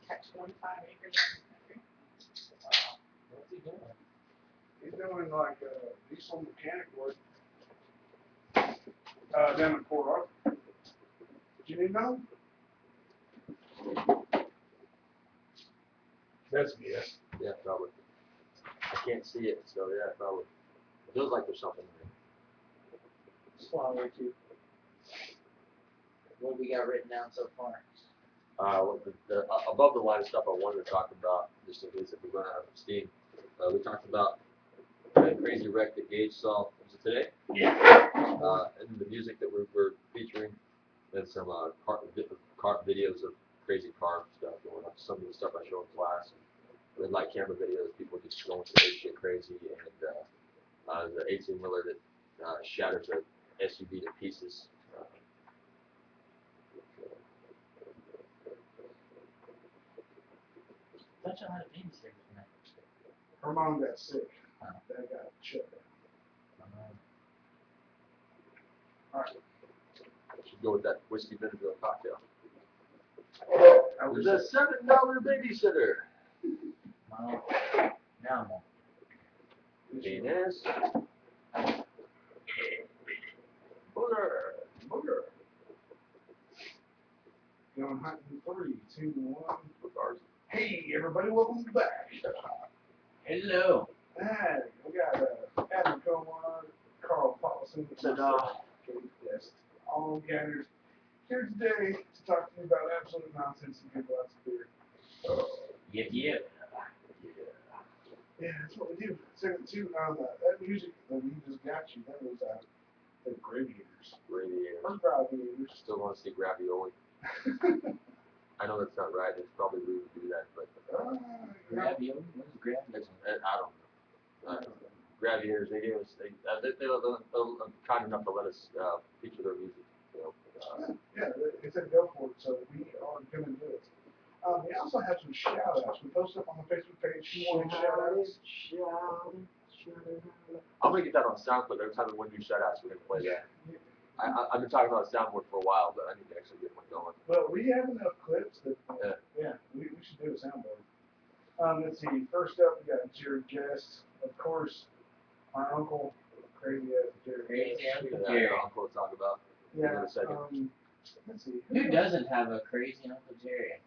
Catch 25 acres. What's he doing? He's doing like diesel mechanic work down in Port Arthur. Did you know? That's BS. Yeah, probably. I can't see it, so yeah, probably. It feels like there's something in Swallow too. What we got written down so far? there. Above the line stuff I wanted to talk about, just in case if we run out of steam. We talked about the crazy wreck that Gage saw. Was it today? Yeah. And the music that we're featuring, and some car videos of crazy car stuff going on. Some of the stuff I show in class. Red light camera videos, people just going to make shit crazy, and the 18-wheeler that shatters a SUV to pieces. Such a lot of babies here tonight. Her mom got sick. That got shut down. All right. Should go with that whiskey vinegar cocktail. I was There's a $7 babysitter. Wow. Now I'm on. Venus. Booger. going hunting 3, 2, 1. Regards. Hey everybody, welcome back. Hello. Hey, we got Adam Comar, Karl Paulson, yes, all gathered here today to talk to you about absolute nonsense and drink lots of beer. Yep. Yeah, that's what we do. Second two, that music that we just got you, that was the Graviators. Radiator. Or Graviators. Still want to see Gravioli. I know that's not right. It's probably rude to do that, but Ravioli? What is ravioli? I don't know. Graviators, they gave us, they're kind enough to let us feature their music. You know, yeah, they said go for it, so we are going to do it. We also have some shout-outs. We posted up on the Facebook page. If you want shout-outs? I'm gonna get that on SoundCloud. Every time we win new shout-outs, we're gonna play that. I've been talking about a soundboard for a while, but I need to actually get one going. Well, we have enough clips that, we should do a soundboard. Let's see. First up, we got Jared Guest. Of course, my uncle, crazy ass Jared Crazy Guest. Uncle Yeah, Jerry. Uncle to talk about. Yeah. In a second. Let's see. Who doesn't have a crazy Uncle Jerry?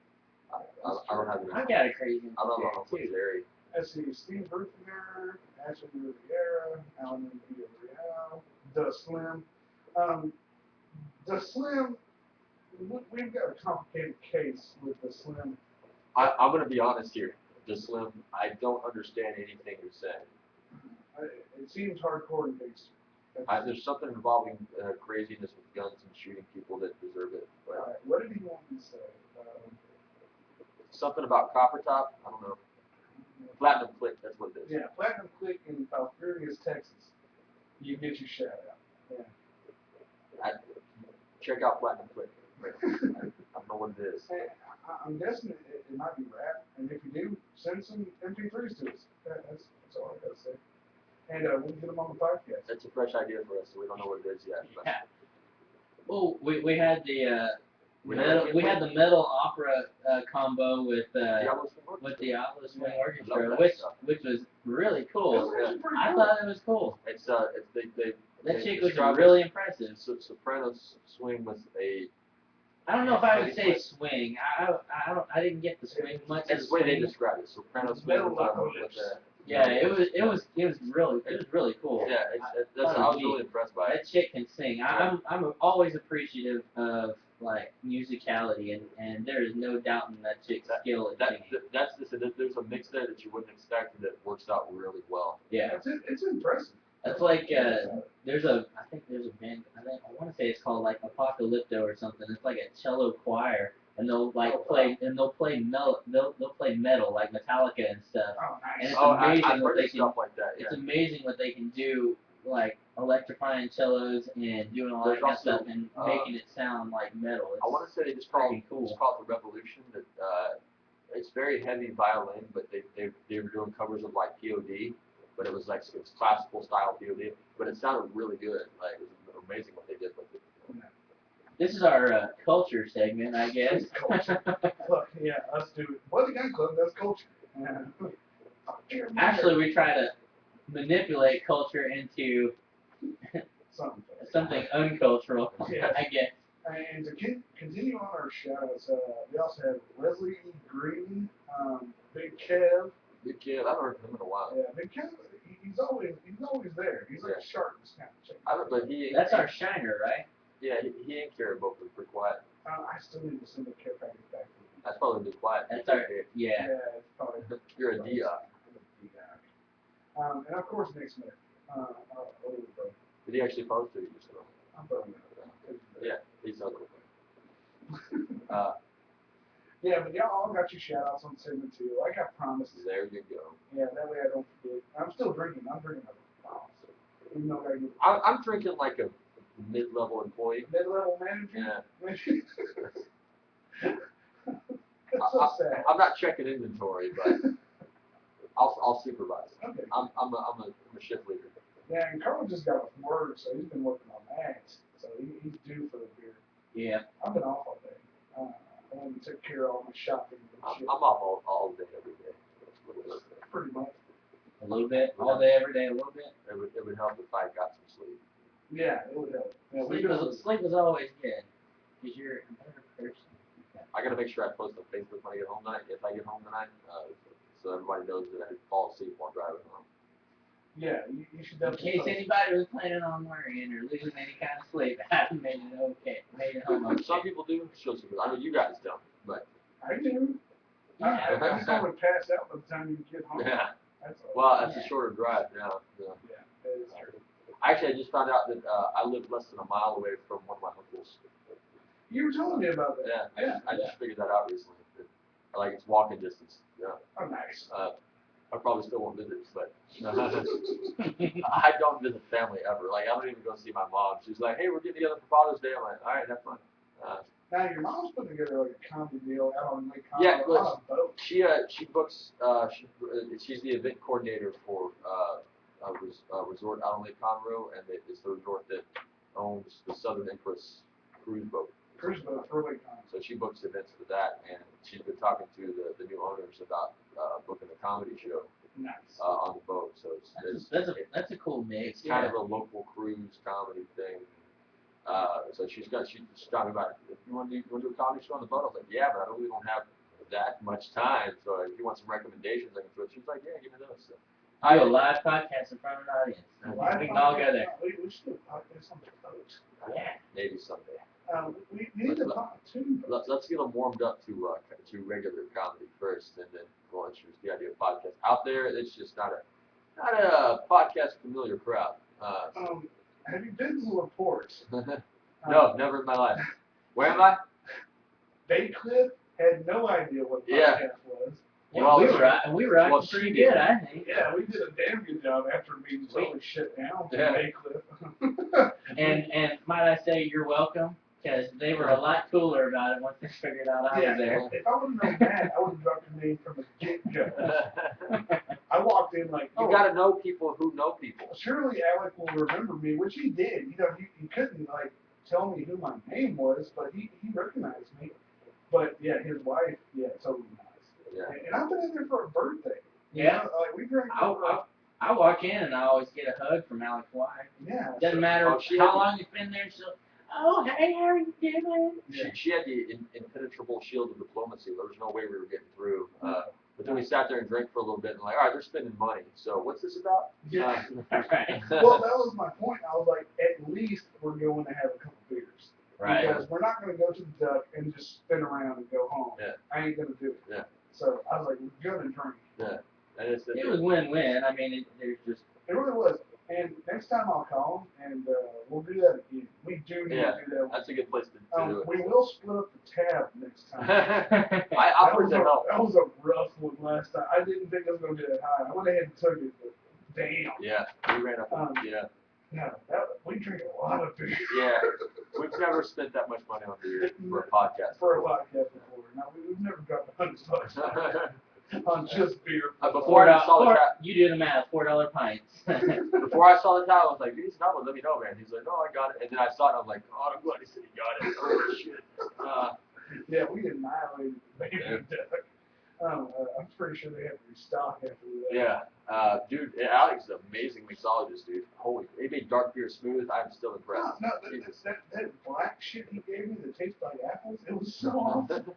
I don't have any. I got a crazy I love Uncle Uncle Jerry too. Jerry. Let's see. Steve Berthinger, Ashley Riviera, Alan Villarreal, The Slim. The Slim, we've got a complicated case with The Slim. I'm gonna be honest here. The Slim, I don't understand anything you're saying. It seems hardcore and gangster. There's something involving craziness with guns and shooting people that deserve it. But Alright, what did he want me to say? something about Copper Top, I don't know. Platinum Click, that's what it is. Yeah, Platinum Click in Falfurrias, Texas. You get your shout out. Yeah. check out Platinum Quick. I don't know what it is. I'm guessing it might be rap, and if you do, send some MP3s to us. That's all I gotta say. And we'll get them on the podcast. That's a fresh idea for us, so we don't know what it is yet. But Yeah. Well, we had the We had the metal opera combo with Diablo Swing with the Diablo Swing Love Orchestra, that which stuff. was really cool. That's actually pretty I cool. thought it was cool. It's they That chick was describe really it- impressive. Soprano swing with a. I don't know if I would say swing. I didn't get the swing much. That's as the way they swing. describe it. Soprano swing Metal with lips. a. Yeah, it was really cool. Yeah, I was really impressed by it. That chick can sing. I'm always appreciative of like musicality, and there is no doubting that chick's skill at singing. There's a mix there that you wouldn't expect that works out really well. Yeah, It's impressive. that's like there's a band I want to say it's called like Apocalypto or something. It's like a cello choir, and they'll play metal like Metallica and stuff. Oh, And nice. it's amazing I've what heard they of can. stuff like that. Yeah. It's amazing what they can do, like electrifying cellos and doing all that There's kind of stuff also, and making it sound like metal. I want to say it's called freaking cool. It's called the Revolution. That it's very heavy violin, but they were doing covers of like POD, but it was like it was classical style POD, but it sounded really good. Like it was amazing what they did with it. This is our culture segment, I guess. Culture. Look, yeah, us do it. Boys and Gun Club, that's culture. Yeah. Actually, we try to manipulate culture into something uncultural, Yes. I guess. And to continue on our shoutouts, we also have Leslie Green, Big Kev. Big kid, I haven't heard from him in a while. Yeah, Big Kev, he's always there. He's like a shark. This kind of chick. I don't, but he. That's our shiner, right? Yeah, he ain't care about it. Pretty quiet. I still need to send the care package back to him. That's probably the quiet. That's our yeah. Yeah, it's probably. You're a Dia. And of course, Nick Smith. Older brother. Did he actually post it? Just I'm throwing it. yeah, he's a little. Yeah, but y'all all got your shout outs on segment 2, like I promised. There you go. Yeah, that way I don't forget. I'm still drinking. I'm drinking a bottle. Even though I get I'm drinking like a mid-level employee. mid-level manager. Yeah. That's so sad. I'm not checking inventory, but I'll supervise. Okay. I'm a shift leader. Yeah, and Carl just got off work, so he's been working on that. So he's due for the beer. Yeah. I've been off all day. I went and took care of all my shopping and shit. I'm off all day every day. Pretty much. A little bit, all day, every day, a little bit. It would help if I got some sleep. Yeah, it would help. Yeah, we Sleep was always good, because you're a better person. I gotta make sure I post on Facebook when I get home tonight. If I get home tonight, so everybody knows that I didn't fall asleep while driving home. Yeah, you should In definitely. case anybody was planning on worrying or losing any kind of sleep, I made it okay. Made it home okay. Some people do. I know you guys don't, but I do. Yeah. I just don't pass out by the time you get home. yeah. That's all. Well, that's Yeah. a shorter drive now. Yeah. Yeah, that is true. Actually, I just found out that I live less than a mile away from one of my uncles. You were telling me about that. Yeah, I just figured that out recently. Like it's walking distance. Yeah. Oh, nice. I probably still won't visit, but I don't visit family ever. Like I don't even go see my mom. She's like, "Hey, we're getting together for Father's Day." I'm like, "All right, have fun." Now your mom's putting together like a comedy deal out on Lake Yeah, Conroe on a boat. She books. She's the event coordinator for a resort out on Lake Conroe, and it's the resort that owns the Southern Empress cruise boat. Cruise boat for Lake Conroe. So she books events for that, and she's been talking to the new owners about booking a comedy show Nice. on the boat. So That's a cool mix. it's kind of a local cruise comedy thing. So she's talking about if you want to do a comedy show on the boat. I was like, yeah, but I really don't have that much time. So if you want some recommendations, I can do it. She's like, yeah, give me those. So, I do a live podcast in front of an audience. We can all go there. We should do a podcast on the boat. Yeah. maybe someday. We need to pontoon boat. Let's get them warmed up to regular comedy first, and then we'll introduce the idea of podcast. Out there, it's just not a podcast familiar crowd. Have you been to LaPorte? No, never in my life. Where am I? Baycliff had no idea what podcast Yeah. was. Well, we were acting well, pretty she good, did. I think. Yeah, we did a damn good job after being totally shut down from Yeah. Baycliff. And might I say, you're welcome because they were a lot cooler about it once they figured out I was there. If I would have known that, I would have dropped your name from the get-go. I walked in like, You gotta know people who know people. surely Alec will remember me, which he did. You know, he couldn't like tell me who my name was, but he recognized me. But yeah, his wife, yeah, totally nice. Yeah. And I've been in there for a birthday. You Yeah. know, like we drank. I walk in and I always get a hug from Alec's wife. Yeah. Doesn't matter how long you've been there. She'll, oh, hey, how are you doing? She had the impenetrable shield of diplomacy. There was no way we were getting through. But then we sat there and drank for a little bit and like, all right, they're spending money. So what's this about? Yeah. Right. Well, that was my point. I was like, at least we're going to have a couple beers. Right. Because we're not going to go to the Duck and just spin around and go home. Yeah. I ain't going to do it. Yeah. So I was like, we're going to drink. Yeah. And It was win-win. I mean, there's just. It really was. And next time I'll call him and we'll do that again. We do need to do that. That's a good place to do it. We will split up the tab next time. I'll put that up. That was a rough one last time. I didn't think it was going to be that high. I went ahead and took it, but damn. Yeah, we ran up. Yeah. No, we drink a lot of beer. Yeah, we've never spent that much money on beer for a podcast. For a podcast before. Now, we've never dropped $100 on just beer. Before I saw the tab, you do the math, $4 pints. before I saw the tab, I was like, "Dude, not let me know, man." He's like, "No, I got it." And then I saw it, and I was like, "Oh, I'm glad he said he got it." Oh shit. Yeah, we annihilated the baby duck. I'm pretty sure they had to restock after that. Yeah, dude, Alex is an amazing mixologist, dude. Holy, he made dark beer smooth. I'm still impressed. No, that black shit he gave me that tastes like apples, it was so awesome.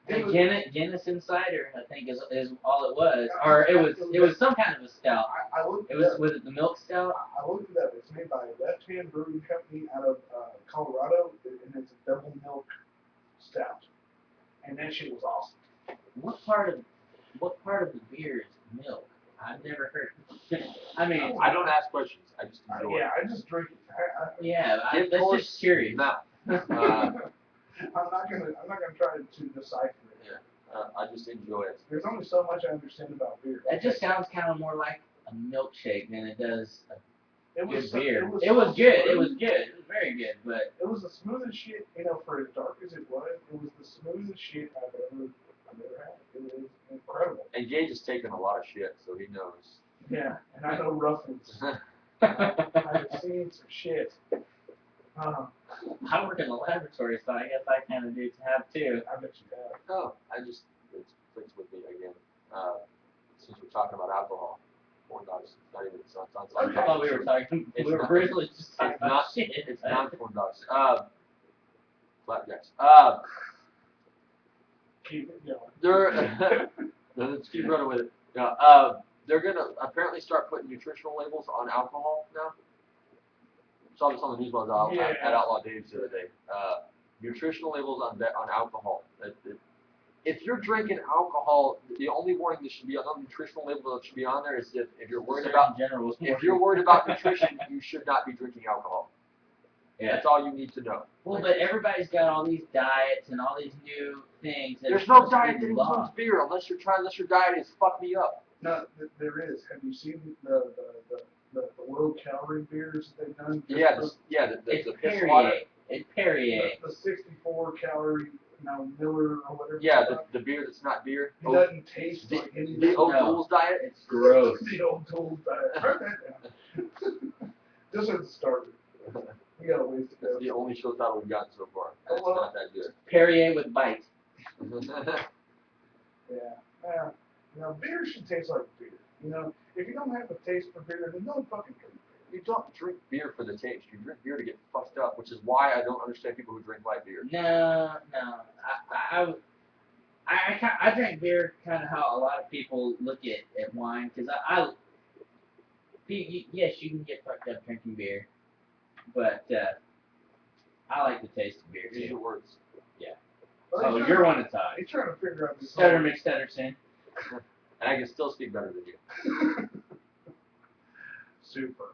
And Guinness and cider, I think, is all it was, or it was some kind of a stout. I looked Was it the milk stout? I looked it up. It's made by a Left Hand Brewing Company out of Colorado, and it's a double milk stout. And that shit was awesome. What part of the beer is milk? I've never heard. I mean, I don't ask questions. I just enjoy it. Yeah, I just drink it. That's just curious. No. I'm not gonna try to decipher it. Yeah, I just enjoy it. There's only so much I understand about beer. That just sounds kind of more like a milkshake than it does a It was good beer. It was good. It was good. It was very good, but it was the smoothest shit. You know, for as dark as it was the smoothest shit I've ever had. It was incredible. And Gage has taken a lot of shit, so he knows. Yeah, and I know rough ones. I've seen some shit. I work in the laboratory, so I guess I kind of do have too. I bet you have. Oh, it clicks with me again. Since we're talking about alcohol, corn dogs, it's not even, it's on I thought we were talking. We were briefly just talking about shit. It's not corn dogs. Flapjacks. Keep it going. Let's keep running with it. They're gonna apparently start putting nutritional labels on alcohol now. Saw this on the news while I was at Outlaw Dave's the other day. Nutritional labels on alcohol. If you're drinking alcohol, the only warning that should be on the nutritional label that should be on there is if you're worried about nutrition, you should not be drinking alcohol. Yeah. That's all you need to know. Well, but everybody's got all these diets and all these new things. There's no diet that includes beer unless your diet is fuck me up. No, there is. Have you seen the low calorie beers that they've done? The Perrier. water. It's Perrier. The 64 calorie, Miller or whatever. Yeah, the beer that's not beer. It doesn't taste like anything. The O'Doul's diet. It's gross. The O'Doul's diet. Write that down. Just as a starter. We got a ways to go. That's the only show title we've gotten so far. That's not that good. Perrier with bite. Yeah. Beer should taste like beer. If you don't have a taste for beer, then don't fucking drink beer. You don't drink beer for the taste. You drink beer to get fucked up, which is why I don't understand people who drink light beer. No. I drink beer kind of how a lot of people look at wine, because yes, you can get fucked up drinking beer, but I like the taste of beer Use too. your words. Yeah. Well, Oh, you're one to talk. He's trying to figure out this. Stutter McStutterson. And I can still speak better than you. Super.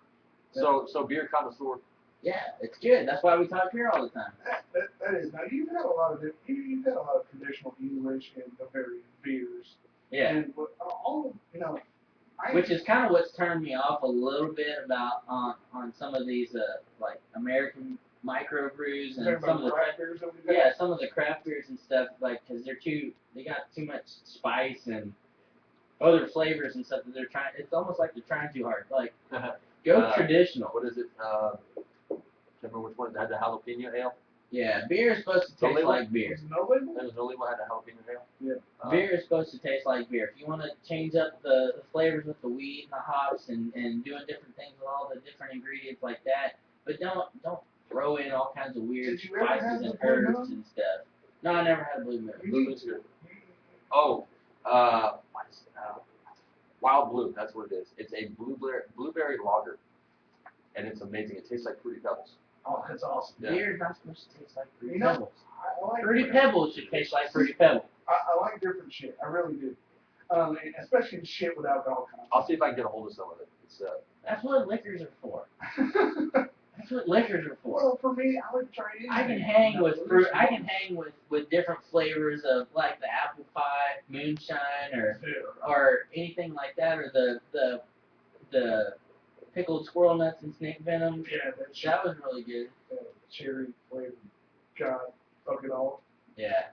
So beer connoisseur. Yeah, it's good. That's why we talk beer all the time. That is. Now you've had a lot of traditional English and Bavarian beers. Yeah. And all Which is kind of what's turned me off a little bit about on some of these like American microbrews and Talking some of about the craft beers that we yeah, some of the craft beers and stuff, like, cause they got too much spice and other flavors and stuff that they're trying. It's almost like they're trying too hard. Like, go traditional. What is it? Can't remember which one had the jalapeno ale. Yeah, beer is supposed to No taste label? like beer. Is it no label? There was no label had the jalapeno ale. Yeah. Beer is supposed to taste like beer. If you want to change up the flavors with the wheat and the hops and doing different things with all the different ingredients like that, but don't throw in all kinds of weird Did you ever have spices the and Blue herbs Moon? and stuff. No, I never had Blue Moon. Blue Moon's good. Oh, what's Wild Blue. That's what it is. It's a blueberry lager, and it's amazing. It tastes like Fruity Pebbles. Oh, that's awesome. Yeah. Beer is not supposed to taste like Fruity You know, Pebbles. I like Fruity Pebbles should taste like Fruity Pebbles. I like different shit. I really do. And especially shit with alcohol I'll see if I can get a hold of some of it. It's That's what liquors are for. content. That's what liquors are for. Well, for me, I would try anything. I can hang with Now, fruit. this I one- can hang with different flavors of like the apple pie, moonshine, or anything like that, or the pickled squirrel nuts and snake venom. Yeah, that shit. That was really good. Cherry flavored. God, fuck it all. Yeah,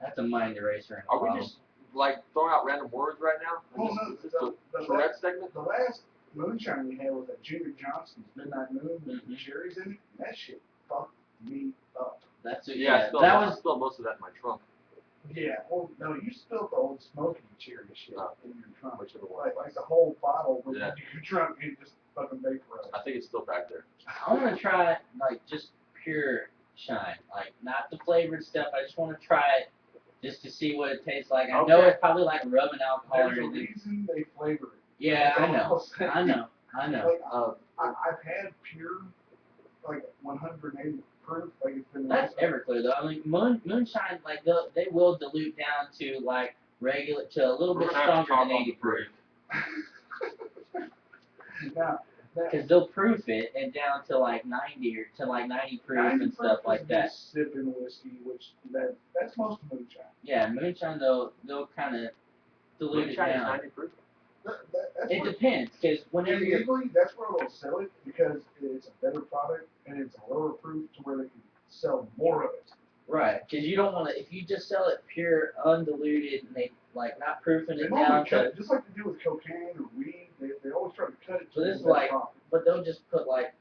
that's a mind eraser. And a Are we bottle. just like throwing out random words right now? Well, Is this no, the the Tourette segment? The last moonshine we had was at Junior Johnson's Midnight Moon with Mhm. cherries in it. That shit fucked me up. That's a, Yeah, I that was spilled most of that in my trunk. Yeah, well, no, you spilled the old smoky cherry shit Oh. in your trunk. Which of the one? Like the whole bottle was Yeah. in your trunk and just fucking vaporized. I think it's still back there. I want to try like just pure shine, like not the flavored stuff. I just want to try it just to see what it tastes like. I know Okay. it's probably like rubbing alcohol or There's a anything. reason they flavor it. Yeah, That's I all know. I'll say. I know. I know. Like, I've had pure, like 180 proof, like it's been. That's Everclear though. I mean, moonshine, like they will dilute down to like regular to a little We're bit gonna have to stronger talk than on 80 the break. Now, that because they'll proof it and down to like 90 or to like 90 proof and stuff like that. Sipping whiskey, which that's most moonshine. Yeah, moonshine they'll kind of dilute Moonshine it is down. 90 proof? That's It where, depends because whenever you're illegally, that's where they'll sell it because it's a better product and it's a lower proof to where they can sell more of it. right, because you don't want to if you just sell it pure undiluted and they like not proofing They it normally down cut to, it, just like they do with cocaine or weed. They always try to cut it to So this the is best like- profit. but they'll just put like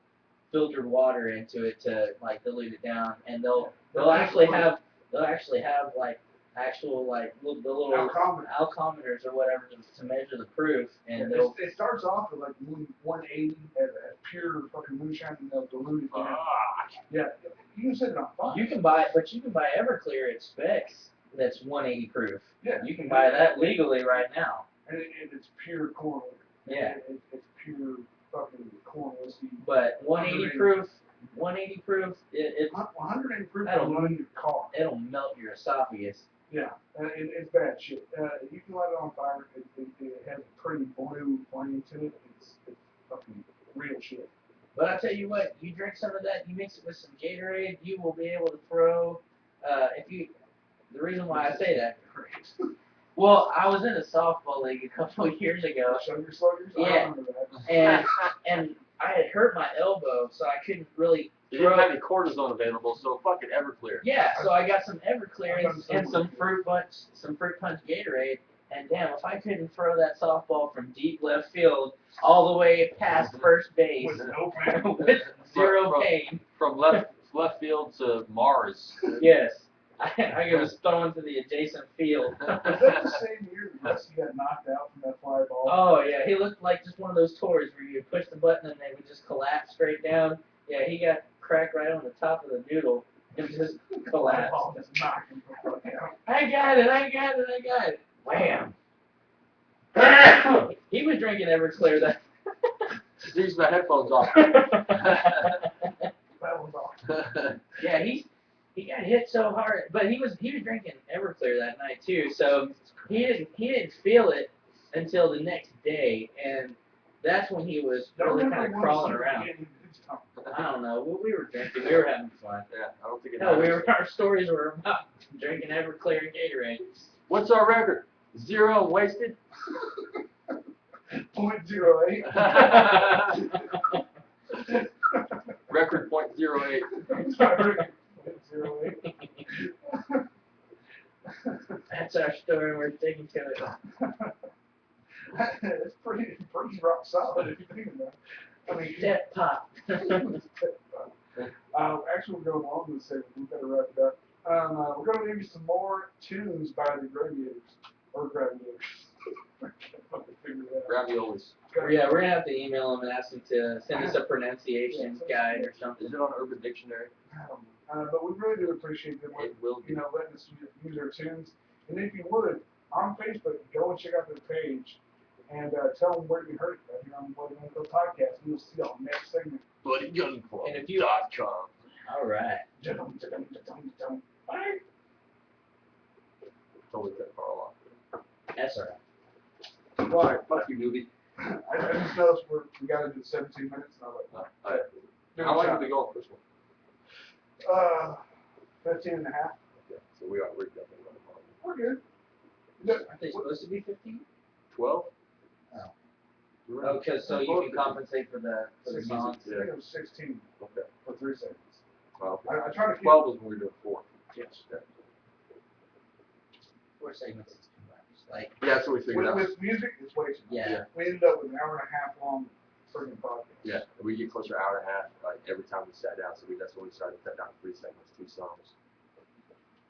filtered water into it to like dilute it down, and they'll actually have like actual like the little Alcohol. alcometers or whatever to measure the proof, and Yeah, they'll it starts off with like 180 as pure fucking moonshine, and they'll dilute it down. Yeah, you can set it on fire. you can buy Everclear at specs that's 180 proof. Yeah, You can buy that legally right now. and it's pure corn liquor. Yeah. It's pure fucking corn whiskey. But 180 proof, it 180 proof That'll- will run your car. it'll melt your esophagus. Yeah, it's bad shit. You can light it on fire. It has a pretty blue flame to it. It's fucking real shit. But I tell you what, you drink some of that, you mix it with some Gatorade, you will be able to throw. The reason why I say that, well, I was in a softball league a couple of years ago, Sugar sluggers? I Yeah. remember that. and I had hurt my elbow, so I couldn't really You didn't throw. have any cortisone available, so fuck it, Everclear. Yeah, so I got some Everclear and some fruit punch Gatorade, and damn, if I couldn't throw that softball from deep left field all the way past first base With no pain. with zero From- pain, From left field to Mars. yes, I was thrown to the adjacent field. Was that the same year that Rusty got knocked out from that fly ball? Oh yeah, he looked like just one of those toys where you push the button and they would just collapse straight down. Yeah, he got cracked right on the top of the noodle and just Fly collapsed. ball just knocked him the fuck out. I got it. Wham! He was drinking Everclear that. These my headphones off. That was awesome. Yeah, he got hit so hard, but he was drinking Everclear that night too, so he didn't feel it until the next day, and that's when he was really kind of crawling around. I don't know. We were drinking. We were having fun. Yeah, I don't think it No, matters. our stories were about drinking Everclear and Gatorade. What's our record? 0 wasted? 0.08. Record .08. .08. That's our story. We're sticking to it. It's pretty rock solid if you think about it. I mean, Step pop. actually, we're going long with this segment. We better wrap it up. We're going to give you some more tunes by the Gladiators. Or Gladiators. I can't fucking figure that out. Raviolis. Yeah, we're gonna have to email him and ask him to send us a pronunciation guide or something. Is it on Urban Dictionary? But we really do appreciate them, It will be. letting us use our tunes. And if you would, on Facebook, go and check out their page and tell them where you heard it. Right here on Bloody Gun Club podcast. We'll see y'all next segment. And if you all right. Bye. Totally cut Karl off. That's all right. Alright, fuck you, movie. I just noticed we got to do 17 minutes, and I was like, How long have we gone for this one? 15 and a half. Okay, so we're definitely running long. We're good. Aren't they supposed to be 15? 12? Oh. We're Oh, cause so you can compensate for the 16, songs. I think it was 16 Okay. for 3 seconds. Well, I try to keep 12 was when we were doing 4. Yes. Okay. 4 segments is too much. Like, Yeah, that's what we figured out. With music, it's way too much. yeah. We ended up with an hour and a half long freaking podcast. Yeah, we get closer to an hour and a half like every time we sat down. So that's when we started to cut down 3 segments, 2 songs,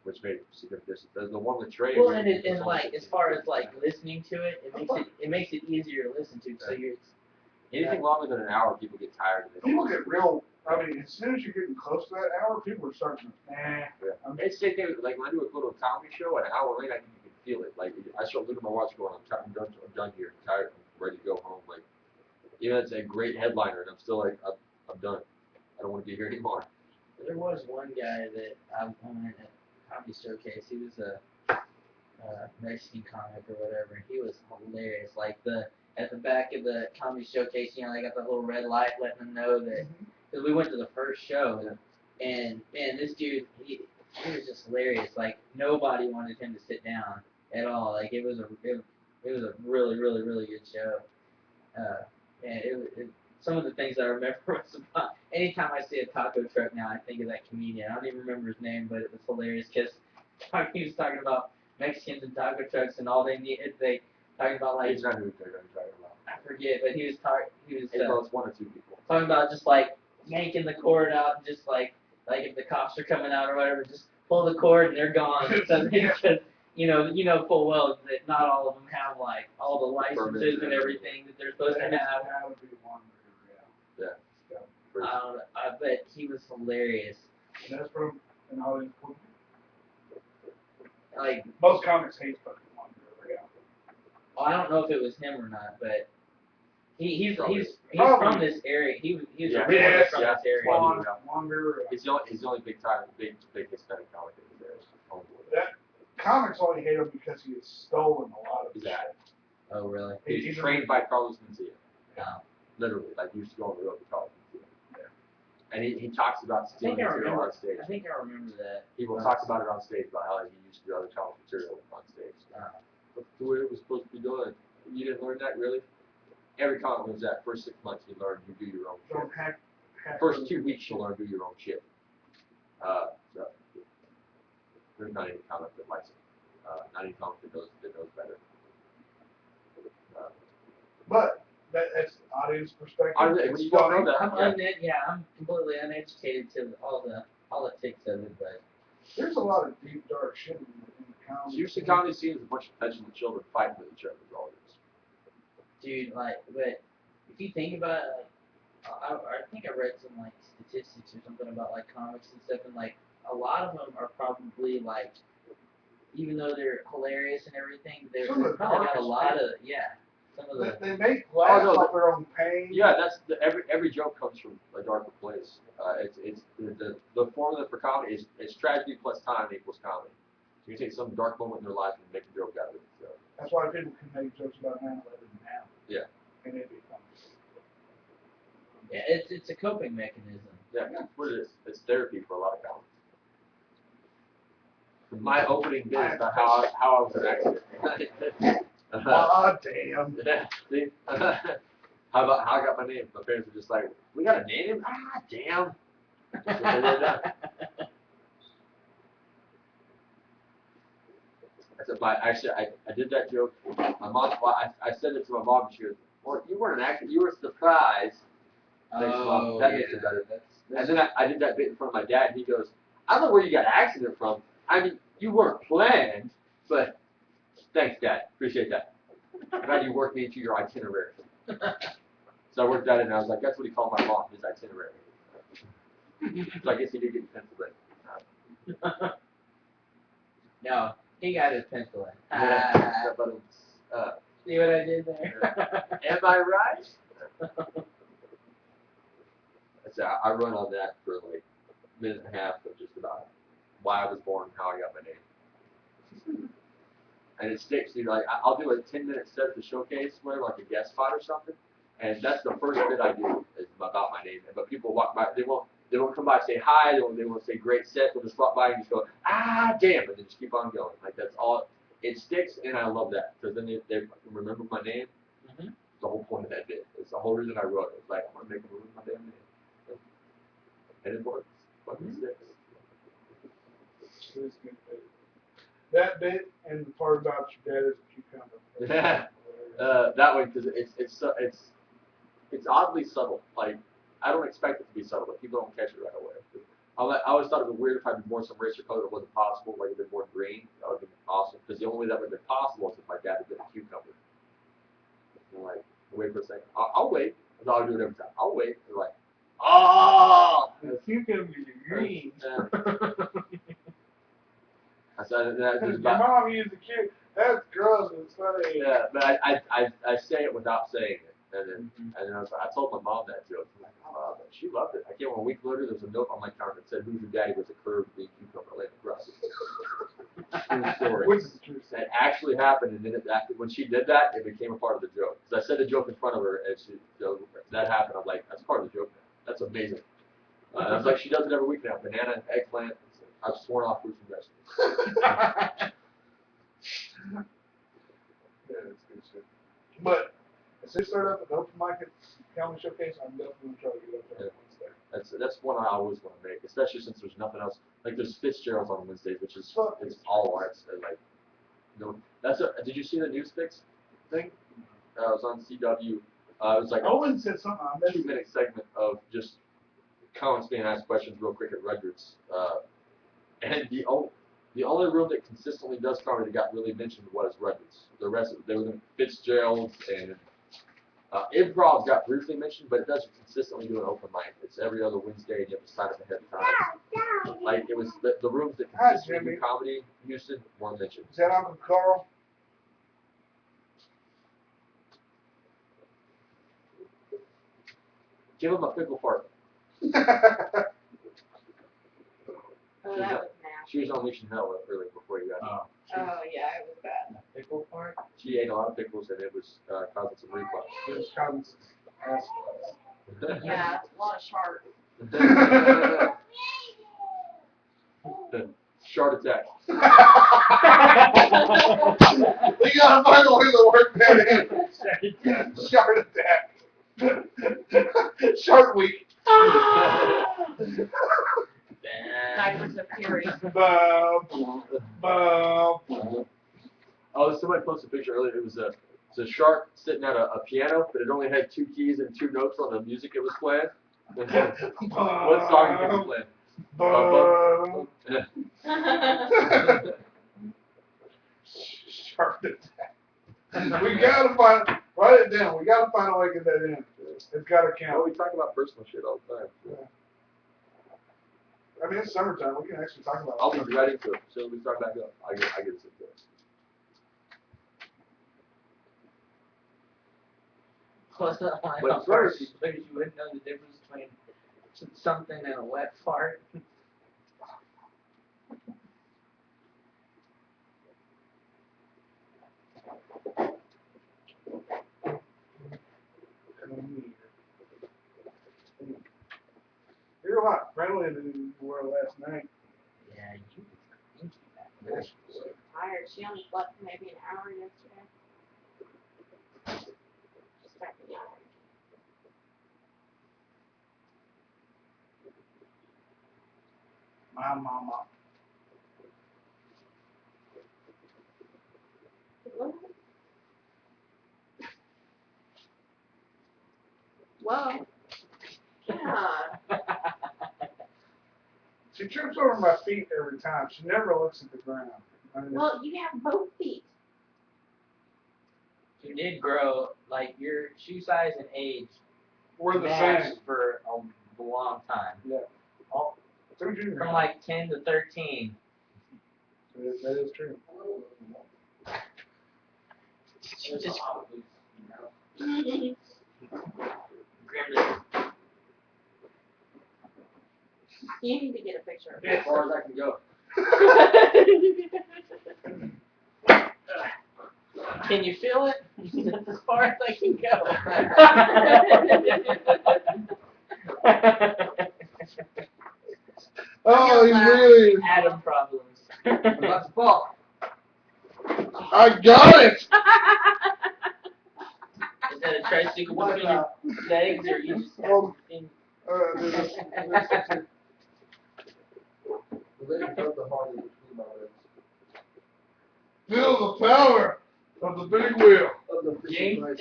which made significant distance. The one with Trey. Well, and like as far as like listening to it, it makes it easier to listen to. So you're anything longer than an hour, people get tired of it. People get real. I mean, as soon as you're getting close to that hour, people are starting to, Yeah. It's the same thing. Like when I do a little comedy show, an hour late, I can you can feel it. Like I start looking at my watch, going, I'm done here. I'm tired. I'm ready to go home. Like even it's a great headliner, and I'm still like, I'm done. I don't want to be here anymore. There was one guy that I went at Comedy Showcase. He was a Mexican comic or whatever, and he was hilarious. Like at the back of the Comedy Showcase, you know, they got the little red light letting them know that. Because we went to the first show, and man, this dude, he was just hilarious. Like nobody wanted him to sit down at all. Like it was a really good show. And some of the things I remember was about. Anytime I see a taco truck now, I think of that comedian. I don't even remember his name, but it was hilarious because he was talking about Mexicans and taco trucks and all they needed. They talking about like He's not who they're talking about. I forget, but he was talking. It's 1 or 2 people. Talking about just like yanking the cord out, and just like if the cops are coming out or whatever, just pull the cord and they're gone. So because you know full well that not all of them have like all the licenses and everything that they're supposed to have. That would be one. Yeah. I bet he was hilarious. And that's from an audience. Like Most comics hate fucking one. well, I don't know if it was him or not, but he's Probably. from this area. He was originally from this area. Longer. He's the only big Hispanic comic that was there. That comics only hate him because he has stolen a lot of his Exactly. shit. Oh really? He's trained by Carlos Mencia. No. Literally, like he used to go on the road to Carlos Mencia. Yeah. And he talks about stealing material on stage. I think I remember that. He will talk about it on stage about how he used to do other comic material on stage. That's the way it was supposed to be done. You didn't learn that really? Every comic learns that. First 6 months you learn, you do your own Don't shit. hack First 2 weeks you learn, do your own shit. So there's not any comic that likes it. Not any comic that knows better. But that's the audience perspective. When you don't know that, I'm completely uneducated to all the politics of it, but There's a lot of deep, dark shit in the comedy. Houston comedy scene is a bunch of petulant children fighting with each other. All it is. dude, like, but if you think about it, like, I think I read some like statistics or something about like comics and stuff, and like a lot of them are probably like, even though they're hilarious and everything, they've probably got a lot of some of the. They make laugh off their own pain. Yeah, that's every joke comes from a darker place. It's the formula for comedy is it's tragedy plus time equals comedy. So you take some dark moment in their life and make a joke out of it. So. That's why people can make jokes about 9/11 now. Yeah. And it'd be funny. Yeah, it's a coping mechanism. Yeah, that's what it is. It's therapy for a lot of comics. My opening bit is about how I was an accident. Ah, damn. See? How I got my name? My parents were just like, we gotta name him? Ah, damn. That's what they did now. I said, I did that joke. My mom, well, I said it to my mom, and she goes, "Well, you weren't an actor. You were surprised." Thanks, Mom. That makes it better. And then I did that bit in front of my dad, and he goes, "I don't know where you got accident from. I mean, you weren't planned, but thanks, Dad. Appreciate that. I'm glad you worked me into your itinerary." So I worked that in, and I was like, "That's what he called my mom, his itinerary." So I guess he did get pencil in. No, he got his pencil in. See what I did there? Am I right? So I run on that for like a minute and a half of just about why I was born, how I got my name. And it sticks, you know, like I'll do a 10-minute set at the showcase where like a guest spot or something, and that's the first bit I do is about my name. But people walk by, they won't come by and say hi, they won't say great set, they'll just walk by and just go, ah damn, and then just keep on going. Like that's all it sticks, and I love that. Because then they remember my name. Mm-hmm. The whole point of that bit. It's the whole reason I wrote it. It's like I want to make them remember my damn name. And it works. Fucking sticks. It was a good bit. That bit and the part about your dad as a cucumber. That one because it's oddly subtle. Like I don't expect it to be subtle, but people don't catch it right away. I always thought it would be weird if I had more some racer color that wasn't possible, like a bit more green. That would have been awesome. Because the only way that would have been possible is if my dad had been a cucumber. And like, wait for a second. I'll wait. That's all I do it every time. I'll wait. And like, oh! The cucumber is green. I said that Your just about. mom used a cute. That's gross. It's funny. Yeah, but I say it without saying it, and then I told my mom that joke. I'm like, oh, she loved it. I came a week later. There's a note on my counter that said, "Who's your daddy?" with a curved green cucumber laying across it. True story. Which is true. That actually happened, and then when she did that, it became a part of the joke. Because I said the joke in front of her, and that happened. I'm like, that's part of the joke now. That's amazing. I was like, she does it every week now. Banana, eggplant. I've sworn off fruits and vegetables. Yeah, it's good shit. But as they start up at the open mic at Calvin Showcase, I'm definitely gonna try to get up there on Wednesday. That's one I always want to make, especially since there's nothing else. Like there's Fitzgerald's on Wednesdays, which is it's all arts and like, you know, did you see the News Fix thing? It was on CW. It was like Owen said something. I missed 2-minute segment of just comments being asked questions real quick at Rutgers. And the only room that consistently does comedy that got really mentioned was Rutgers. The rest of they were the Fitzgerald's and Improv got briefly mentioned, but it doesn't consistently do an open mic. It's every other Wednesday, and you have to sign up ahead of time. Like it was the rooms that consistently do comedy, Houston, weren't mentioned. Is that Uncle Carl? Give him a pickle fart. Oh, that was nasty. She was unleashing hell earlier before you got here. Oh, yeah, it was bad. Pickle part? She ate a lot of pickles, and it was causing some reflux. It was causing some ass. Yeah, a lot of Shart. Shart attack. We gotta find a way to work that in. Shart attack. Shark Week. Diapers of Fury. Oh, somebody posted a picture earlier. It was a shark sitting at a piano, but it only had 2 keys and 2 notes on the music it was playing. What song did it play? Shark attack. We gotta write it down. We gotta find a way to get that in. It's gotta count. Well, we talk about personal shit all the time. Yeah. I mean, it's summertime. We can actually talk about it. I'll be right into it. So we start back up. I get it. Plus, But first, first- because you wouldn't know the difference between something and a wet fart. You're a lot friendlier than you were last night. Yeah, you think Yes. She's tired. She only slept maybe an hour yesterday. She's fucking tired. My mama. Whoa. God. She trips over my feet every time. She never looks at the ground. I mean, Well, you have both feet. You did grow, like, your shoe size and age we're the matched same. for a long time. Yeah. Oh, So junior from high. like 10 to 13. That is true. Just You need to get a picture of As far as I can go. it. Can you feel it? That's as far as I can go. Oh, he really is. Adam problems. I'm about to fall. I got it! Is that a tricycle between your legs, or you just have Oh. in? This. The lady broke the heart in between my legs. Feel the power of the big wheel. Of the fishing place.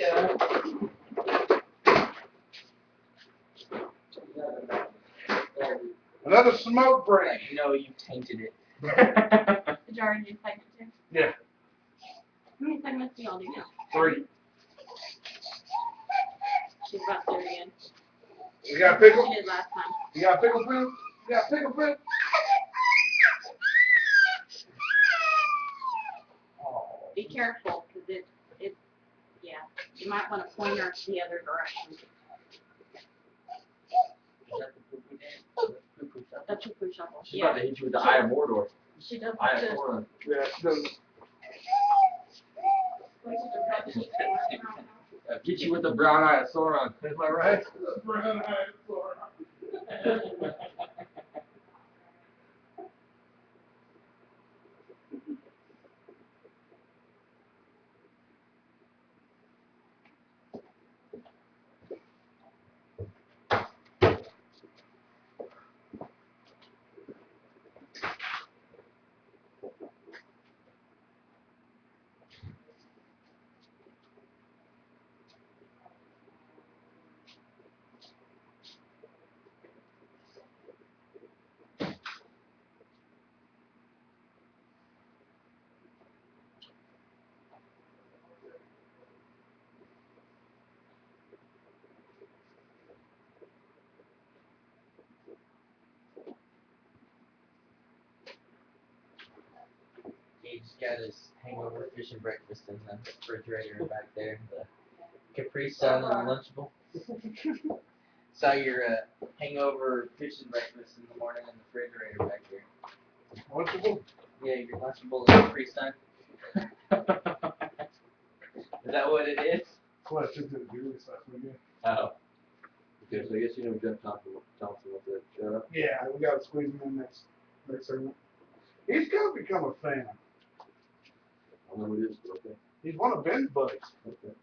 Another smoke break. No, you tainted it. The jar in your segment too. Yeah. How many segments do y'all do now? 3. She's about to do it again. You got a pickle? She did last time. You got a pickle poo? You got a pickle poo? Be careful, because yeah. You might want to point her the other direction. Is that the poo-poo dance? Poo-poo shuffle? The poo-poo shovel. She's about to hit you with the Eye of Mordor. She does Eye of this. Sauron. Yeah, she does. Get you with the brown eye of Sauron. Am I right? Brown eyed Florida. Gage's got his hangover fishing breakfast in the refrigerator back there. The Capri Sun and the Lunchable. Saw your hangover fishing breakfast in the morning in the refrigerator back there. Lunchable? Yeah, your Lunchable and Capri Sun. Is that what it is? That's what I took to the jewelry stuff weekend. Oh. Okay, so I guess you know Jeff Thompson wants to shut up. Yeah, we gotta squeeze him in next segment. He's gotta become a fan. I don't know who it is, but okay. He's one of Ben's buddies. Okay.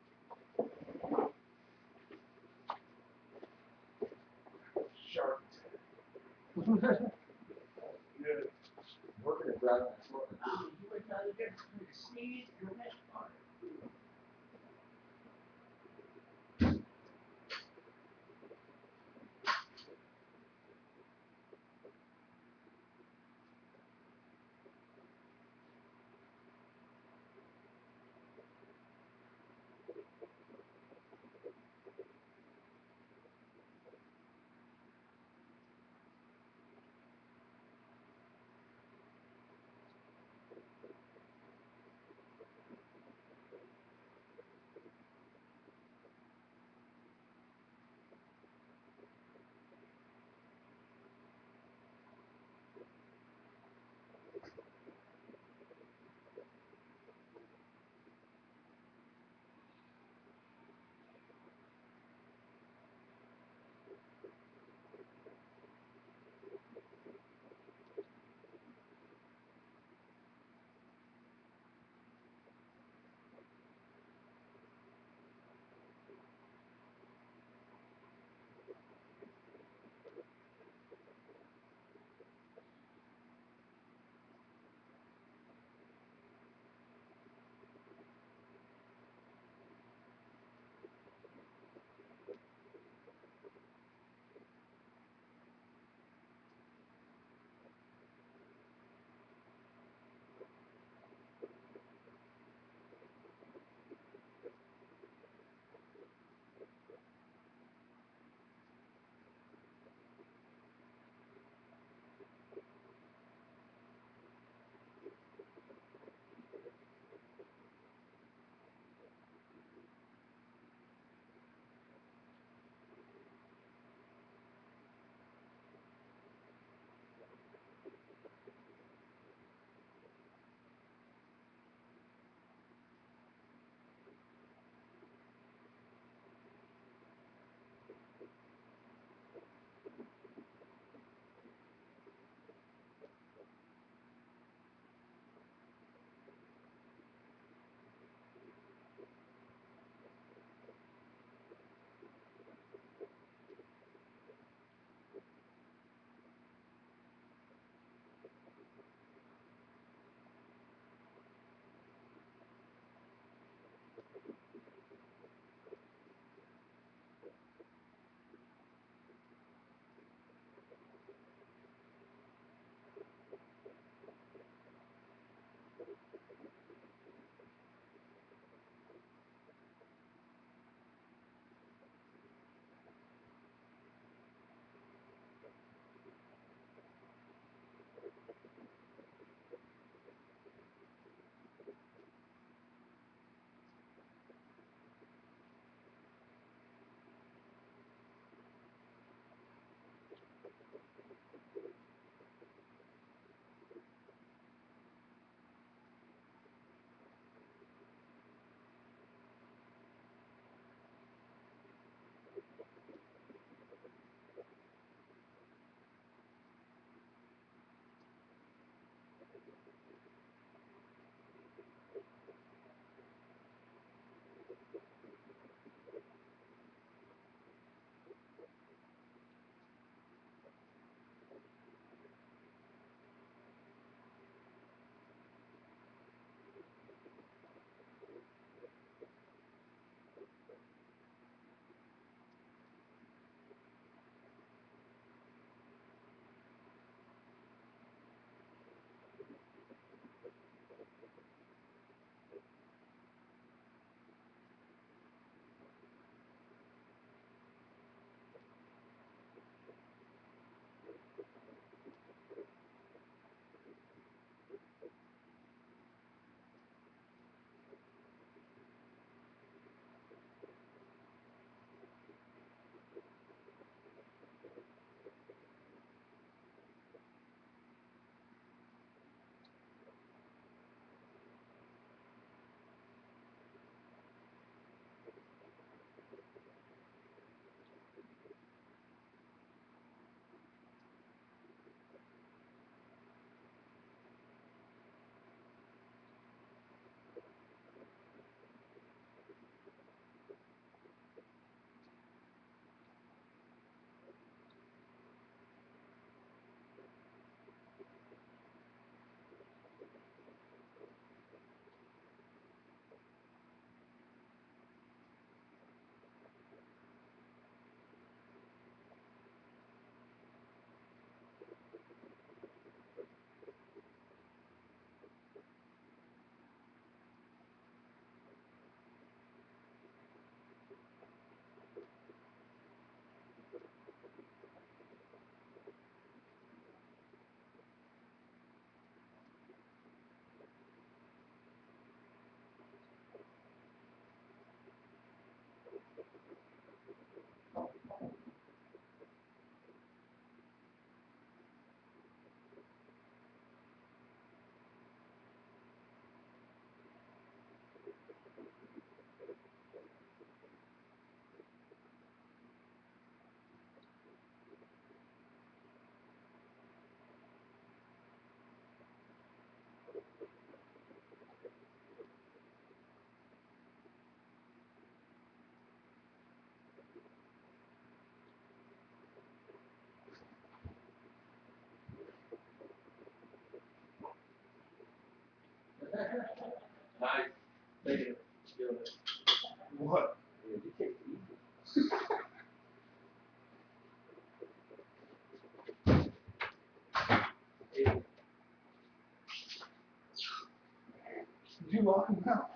Shart. Good. Working at Brown Eye of Sauron. You would know the difference between a sneeze and a mesh part. lock them out.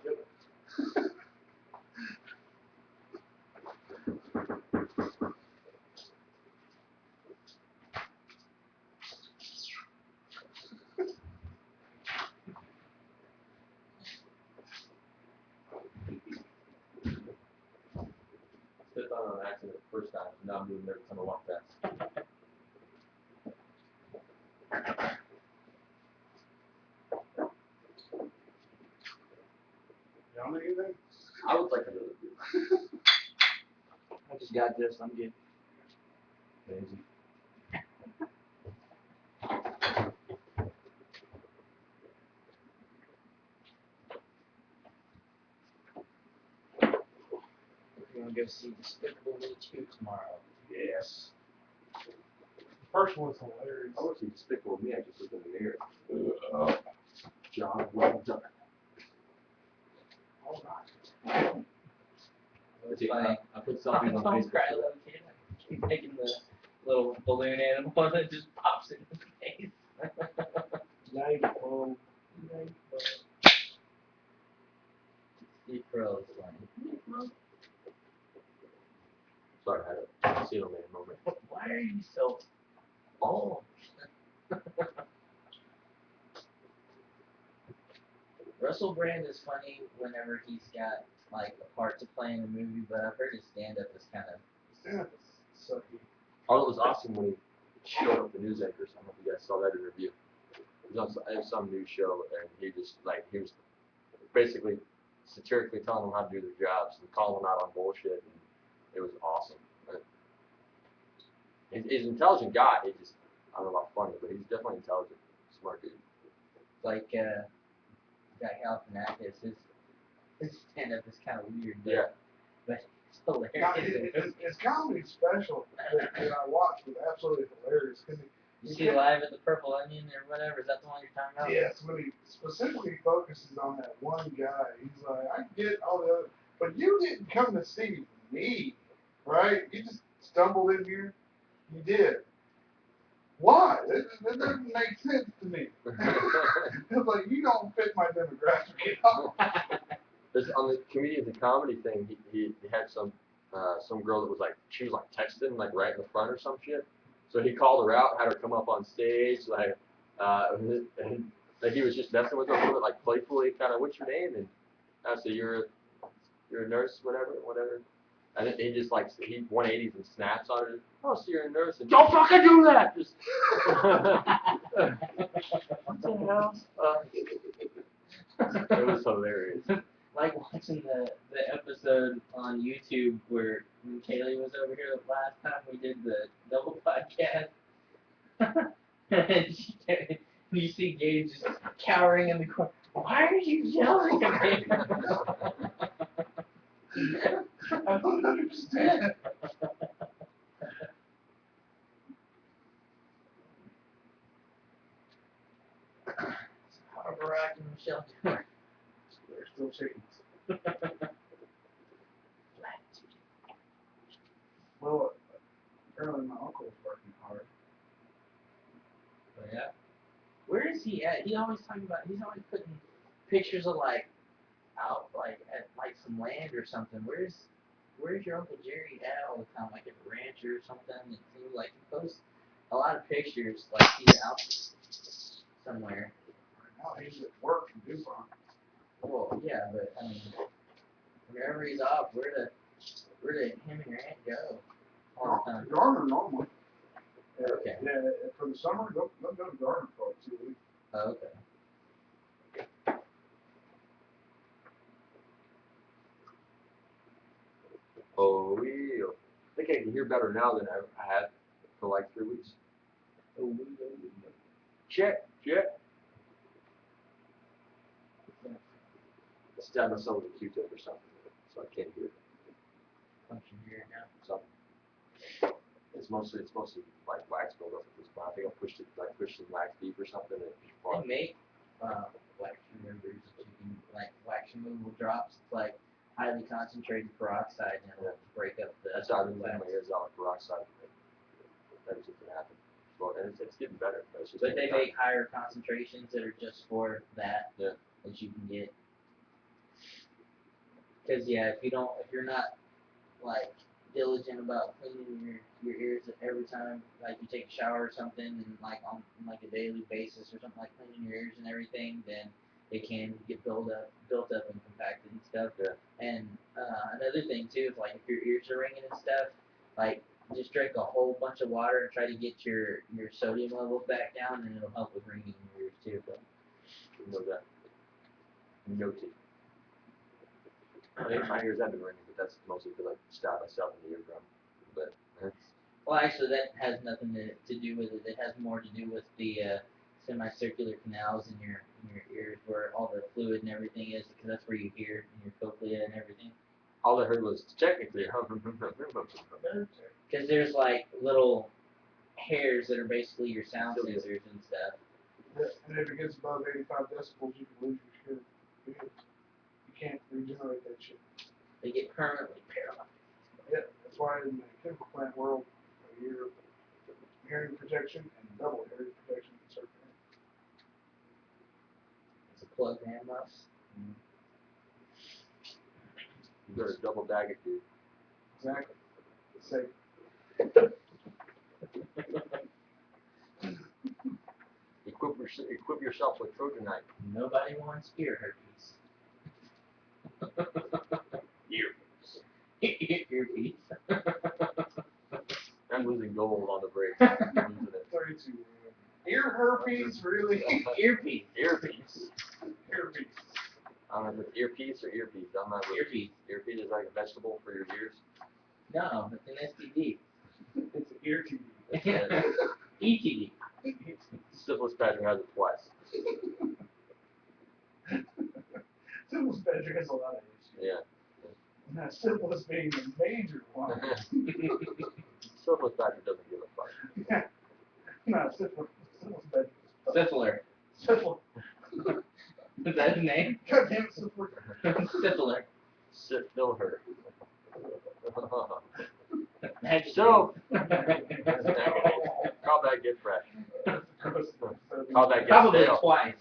Stepped on an accident the first time, so now I'm doing every time I walk past. Y'all need anything? I would like another beer. I just got this. I'm good. Crazy. We're gonna go see Despicable Me 2 tomorrow. Yes. The first one's hilarious. I want to see Despicable Me. I just looked in the mirror. Job well done. Oh, God. It's See, funny. I put something on Don't Facebook. cry, little kid. I keep taking the little balloon animal and it just pops in his face. Nightfall. Steve Carell is funny. Sorry, I had a seal man moment. Why are you so old? Russell Brand is funny whenever he's got like a part to play in a movie, but I've heard his stand up is kind of Yeah, it's sucky. Oh, it was awesome when he showed up the news anchors. I don't know if you guys saw that interview. He was on some news show, and he just he was basically satirically telling them how to do their jobs and calling them out on bullshit. And it was awesome. But he's an intelligent guy. He just I don't know about funny, but he's definitely intelligent, smart dude. like guy Galifianakis. His stand up is kind of weird, but it's Now, hilarious. his comedy special that I watched was absolutely hilarious. You see Live at the Purple Onion or whatever, is that the one you're talking about? Yes, when he specifically focuses on that one guy, he's like, I get all the other, but you didn't come to see me, right? You just stumbled in here. You did. Why? That doesn't make sense to me. It's like, you don't fit my demographic at all. There's, on the comedians and comedy thing, he had some girl that was she was texting right in the front or some shit. So he called her out, had her come up on stage, and he was just messing with her a little bit, playfully, kind of, what's your name? And I said, you're a nurse, whatever. And then he just he 180s and snaps on her. Oh, so you're a nurse? And don't fucking do that. Just what the hell? It was hilarious. Like watching the episode on YouTube where when Kaylee was over here the last time we did the double podcast. And you see Gage just cowering in the corner. Why are you yelling at me? I don't understand. How Barack and Michelle doing? They're still chickens. Well, apparently my uncle's working hard. Yeah. Where is he at? He's always putting pictures of out at some land or something. Where's your Uncle Jerry at all the time? Like at a ranch or something? It seems like he posts a lot of pictures he's out somewhere. Right now he's at work in DuPont. Well, yeah, but I mean, whenever he's off, where did him and your aunt go all the time? Garner normally. Okay. Yeah, for the summer, they'll go to Garner for 2 weeks. Oh, okay. Oh, yeah. I think I can hear better now than I had for 3 weeks. Oh, Check. I stabbed myself with a Q-tip or something, so I can't hear. Function here now. So it's mostly wax buildup at this point. I think I pushed some wax deep or something. And it just They farted. make wax removers that you can wax removal drops. It's highly concentrated peroxide and it'll break up the. That's how I've been letting my ears out with peroxide. That just didn't happen. Well, and it's getting better. But, But they make higher concentrations that are just for that. Yeah. That you can get. Cause yeah, if you're not like diligent about cleaning your ears every time like you take a shower or something, and like on like a daily basis or something, like cleaning your ears and everything, then it can get built up and compacted and stuff. Yeah. And another thing too is like if your ears are ringing and stuff, like just drink a whole bunch of water and try to get your sodium levels back down, and it'll help with ringing in your ears too. So. You know that. Noted. I think my ears have been ringing, but that's mostly because I stab myself in the eardrum. But Well, actually, that has nothing to do with it. It has more to do with the semicircular canals in your ears, where all the fluid and everything is, because that's where you hear in your cochlea and everything. all I heard was technically. Because there's like little hairs that are basically your sound sensors and stuff. And if it gets above 85 decibels, you can lose your hearing. Because you can't regenerate that shit. They get permanently paralyzed. Yep, that's why in the chemical plant world, you hear hearing protection and double hearing protection in certain areas. It's a plug hand mouse. You better double bag it, dude. Exactly. It's safe. Equip yourself with Trojanite. Nobody wants ear herpes. Earpiece. I'm losing gold on the brakes. I'm losing it. 32. Ear herpes, really? Earpiece. Earpiece. Herpes. I don't know if it's earpiece or earpiece. I'm not really. Earpiece. Earpiece is like a vegetable for your ears. No, it's an STD. It's an ear TV. ETD. Syphilis Patrick has it twice. Syphilis Patrick has a lot of issues. Yeah. Now, syphilis being the major one. Syphilis Patrick doesn't give a fuck. Yeah. No, syphilis Patrick. Syphiler. Syphilis. Is that his name? God damn it, syphilis. Syphiler. Fill her. Magic So, call that get fresh. Call that get Probably stale. twice.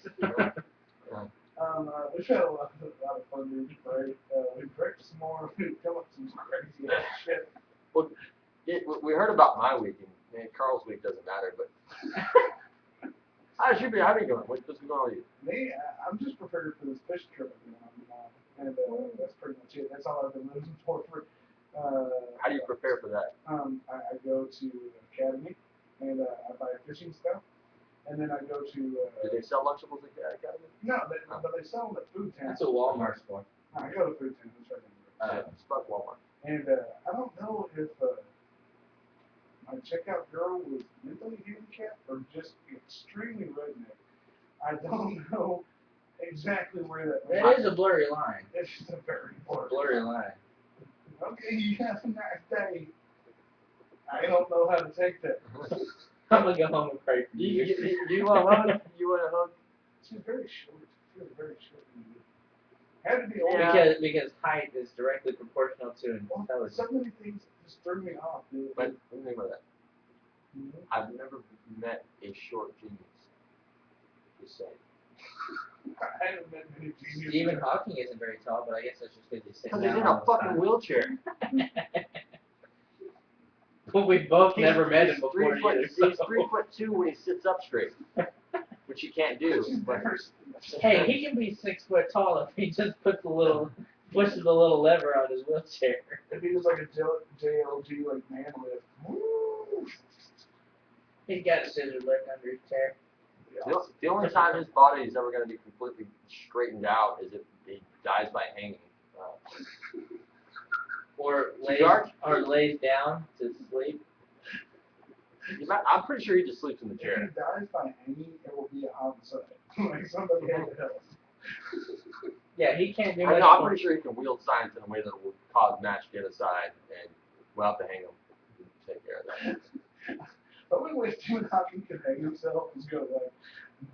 We've had a lot of fun, dude, right? We've drank some more, we've come up with some crazy ass shit. Well, we heard about my week, and Carl's week doesn't matter, but how you going? What's going on with you? Me, I'm just prepared for this fish trip I'm going on, and that's pretty much it. That's all I've been losing for. How do you prepare for that? I go to the academy, and I buy fishing stuff, and then I go to. Do they sell Lunchables at the Academy? No, but they sell them at food towns. That's what Walmart's for. I go to food towns. That's right. It's about Walmart. And I don't know if my checkout girl was mentally handicapped or just extremely redneck. I don't know exactly where that. That is a blurry line. It's just a very Blurry line. Okay, you have a nice day. I don't know how to take that. I'm gonna go home and pray for you. You want a hug? You want a hug? She's very short. She was very short. Had to be old. Yeah. Because height is directly proportional to Well, intelligence. so many things just threw me off, dude. But let me think about that. Mhm. I've never met a short genius. Just saying. I haven't met many geniuses. Stephen Hawking isn't very tall, but I guess that's just because he's sitting Because he's down in a all the fucking time. wheelchair. Well, we both never met him He's before 3 foot, either. He's So. 3'2" when he sits up straight, which he can't do. She's But never- Hey, he can be 6 foot tall if he just pushes the little lever on his wheelchair. If he was like a JLG like man lift. Woo! He's got a scissor lift under his chair. The only time his body is ever going to be completely straightened out is if he dies by hanging. Or lays down to sleep. I'm pretty sure he just sleeps in the If chair. he dies by hanging, it will be a homicide. Like somebody had to help. Yeah, he can't do I'm much. I'm more. pretty sure he can wield science in a way that will cause mass genocide, and we'll have to hang him and take care of that. The only way Stephen Hawking could hang himself is go like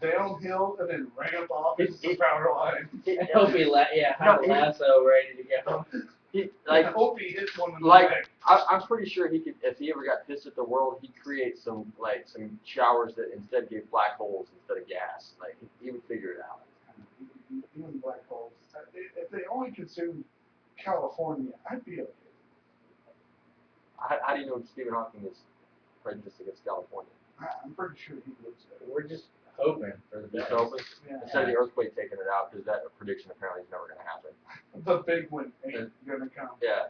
downhill and then ramp off into the power line. I hope he have a lasso ready to go. I hope he hits one in the Like, neck. I'm pretty sure he could, if he ever got pissed at the world, he'd create some showers that instead gave black holes instead of gas. Like, he would figure it out. Even black holes. If they only consume California, I'd be okay. How do you know Stephen Hawking is prejudiced against California? I'm pretty sure he lives there. We're just hoping for the Just best. open? Yeah. Instead of the earthquake taking it out, because that prediction apparently is never going to happen. The big one ain't gonna come. Yeah.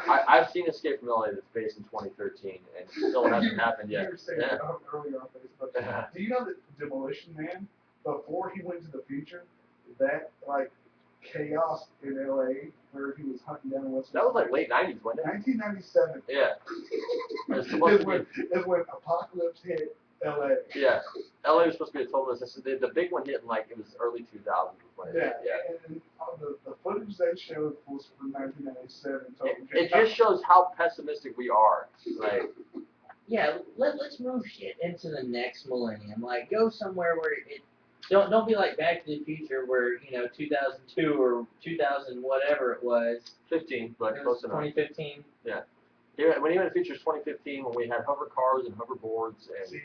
I've seen Escape from LA that's based in 2013, and still hasn't happened yet. You were saying that earlier on Facebook. Do you know that Demolition Man, before he went to the future, that like chaos in LA where he was hunting down what's That was like late 90s, wasn't it? 1997. Yeah. It's supposed to be. Is when Apocalypse hit LA. Yeah. LA was supposed to be a total disaster. The big one hit in like, it was early 2000s when it Yeah, hit. Yeah. and the footage they showed was from 1997. It just shows how pessimistic we are. Like, Yeah, let's move shit into the next millennium. Like, go somewhere where it don't be like Back to the Future, where 2002 or 2000 whatever it was. 15, but It close was enough. 2015. Yeah. Yeah, when even features 2015, when we had hover cars and hoverboards and See,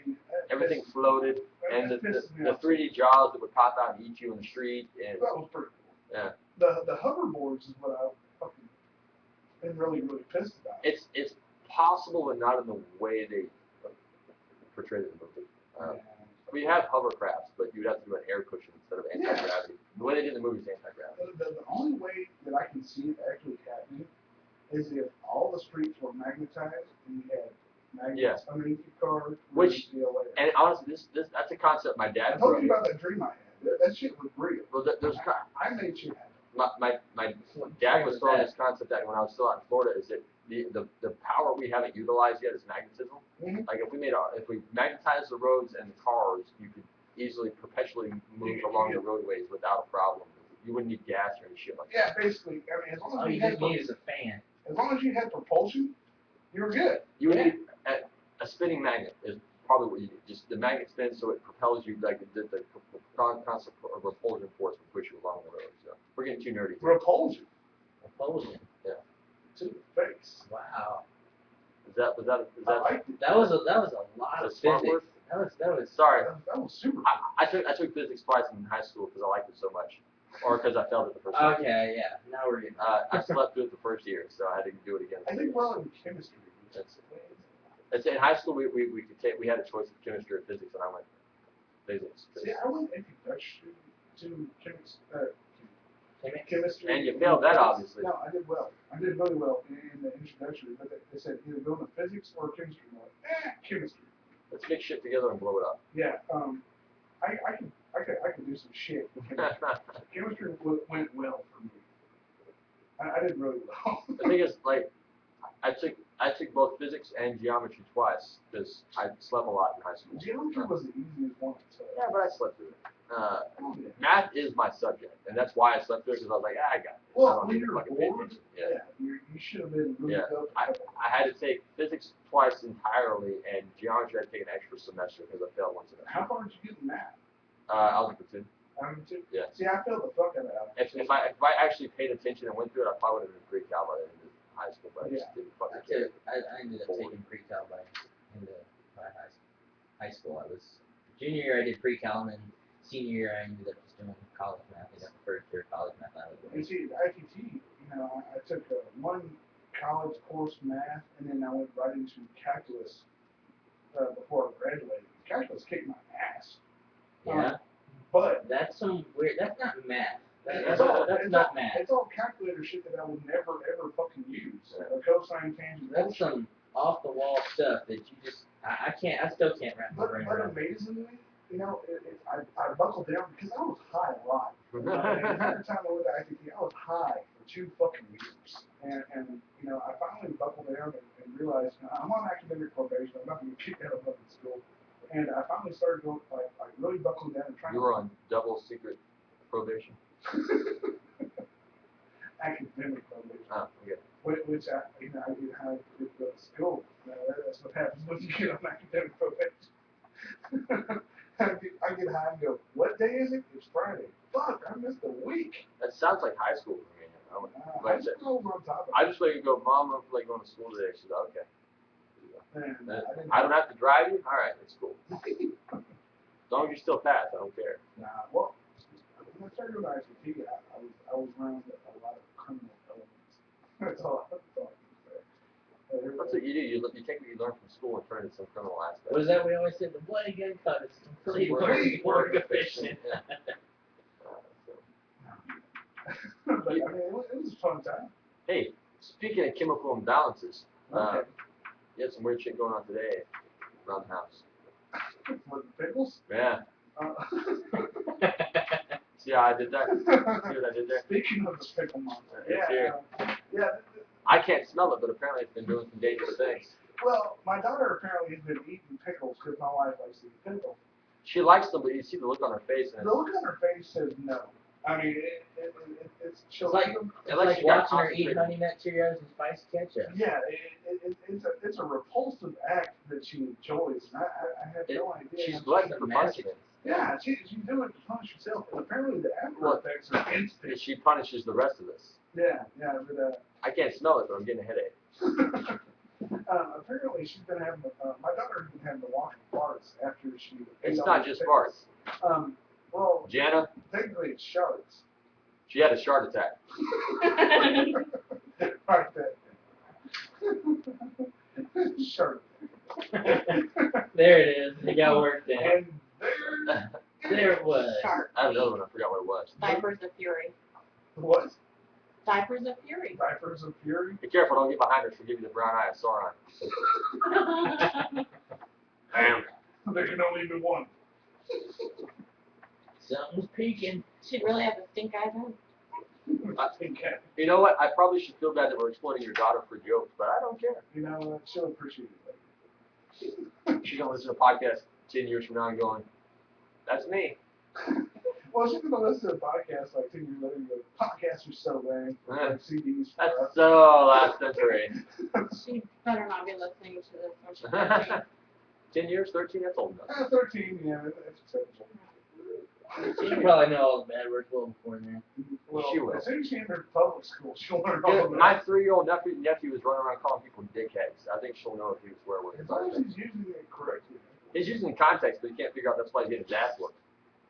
everything floated, and the 3D jaws that would pop out and eat you in the street, and That was pretty cool. yeah, The hoverboards is what I fucking been really pissed about. it's possible, but not in the way they portrayed it in the movie. We have hovercrafts, but you'd have to do an air cushion instead of anti-gravity. The way they did in the movie is anti-gravity. The only way that I can see it actually happening is if all the streets were magnetized and you had magnets underneath your car. Which, and honestly, that's a concept my dad I told grew you up about that dream I had. That shit was real. with. Well, there's I made shit happen. my dad was throwing this concept at me when I was still out in Florida. Is that the power we haven't utilized yet is magnetism. Mm-hmm. Like if we magnetized the roads and the cars, you could easily perpetually move along the roadways without a problem. You wouldn't need gas or any shit like that. Yeah, basically. I mean, as long All as you you had just need is a fan. as long as you had propulsion, you were good. You would need a spinning magnet is probably what you need. Just the magnet spins so it propels you, like the constant repulsion force will push you along the road. So we're getting too nerdy. Propulsion Propulsion. Yeah. to the face. Wow. I liked it. That was a lot of Is that smart physics. word? That was Sorry. That was super. I took physics twice in high school because I liked it so much, or because I failed it the first time. Okay, yeah. Now we're getting. I slept through it the first year, so I had to do it again. I think well in chemistry. It's in high school we had a choice of chemistry or physics, and I went physics. See, I went introduction to chemistry. And you failed that, obviously. No, I did well. I did really well in the introductory, but they said either go into physics or chemistry. I'm like, chemistry. Let's mix shit together and blow it up. Yeah, I could do some shit. Chemistry went well for me. I did really well. The thing is, like, I took both physics and geometry twice because I slept a lot in high school. Geometry was the easiest one. So. Yeah, but I slept through it. Math is my subject, and that's why I slept through it because I was like, I got it. Well, I don't when need to you're fucking pay bored, attention. you should have been moved Yeah. up. I had to take physics twice entirely, and geometry I had to take an extra semester because I failed once in it. How far did you get in math? Algebra 2. Too. Yeah. See, I failed the fuck out of that. If I actually paid attention and went through it, I probably would have been pre-cal by the end of high school, but I just didn't fucking care. I ended up taking pre-cal by into my high school. I was junior year I did pre-cal, and then senior year I ended up just doing college math. I got the first year of college math out of the You way. see, ITT, I took one college course math, and then I went right into calculus before I graduated. Calculus kicked my ass. Yeah. But That's some weird. That's not math. That's it's not all, math. It's all calculator shit that I would never ever fucking use. Cosine, tangent. That's some off the wall stuff that you just. I still can't wrap my But brain around. amazingly, I buckled down because I was high a lot. The entire time I went to ITT, I was high for 2 fucking years. And I finally buckled down and realized I'm on academic probation. I'm not going to get kicked out of fucking school. And I finally started going like really buckling down and trying. You were on double secret probation. Academic probation. Oh, okay. Which I get high to go to school. That's what happens when you get on academic probation. I get high and go, what day is it? It's Friday. Fuck, I missed a week. That sounds like high school to me. I just go over on top of I just let you go, Mom, I'm like going to school today. She said, okay. it. I don't have to drive you? All right, that's cool. As long as you still pass, I don't care. Well, when I started with ICT, I was around a lot of criminal elements. That's all. That's all. That's what you do. You take what you learn from school and turn it into some criminal aspect. What is that we always said? The bloody gun cut is complete work of fiction. Yeah. But, I mean, it was a fun time. Hey, speaking of chemical imbalances, Okay. you had some weird shit going on today around the house. With the pickles? Yeah. Uh, See how I did that? See what I did there? Speaking of the pickle monster, It's here. yeah. I can't smell it, but apparently it's been doing some dangerous things. Well, my daughter apparently has been eating pickles because my wife likes to eat pickles. She likes them, but you see the look on her face, and The look on her face says no. I mean, it's she'll It's like- eat them. It's like like she got watching her eat concentrated. Honey Nut Cheerios and spicy ketchup. Yeah, it's a repulsive act that she enjoys. And I had no idea. she's glutton for punishment. Yeah, she's doing it to punish herself, and apparently the after effects are And instant. she punishes the rest of us. Yeah, but I can't smell it, but I'm getting a headache. apparently she's been having my daughter's been having to wash her farts after she. It's ate all not those just pickles. farts. Well, Jana, technically it's Charlotte's. she had a Shart attack. Right there. Charlotte. There it is. It got worked in. And There it was. Shart. I have another one. I forgot what it was. Diapers of Fury. what? Diapers of Fury. Diapers of Fury? Be careful, don't get behind her. She'll give you the brown eye of Sauron. Bam. There can only be one. Something's peeking. She'd really have a stink eye then. I think, You know what? I probably should feel bad that we're exploiting your daughter for jokes, but I don't care. you know, she'll appreciate it. She's gonna listen to a podcast 10 years from now and going, "That's me." Well, she's gonna listen to a podcast like 10 years later and go, podcasts are so lame. Like CDs for That's us. so last century. She better not be listening to this when she's 13. 10 years, 13. That's old enough. 13, yeah, that's acceptable. She'll probably know all the bad words well before then. Well, She will. as soon as she enters public school, she'll learn all Yeah, of my that. 3-year-old nephew was running around calling people dickheads. I think she'll know if he was swear words. As long as he's using it correctly. He's using it in context, but he can't figure out that's why he's getting his ass whooped.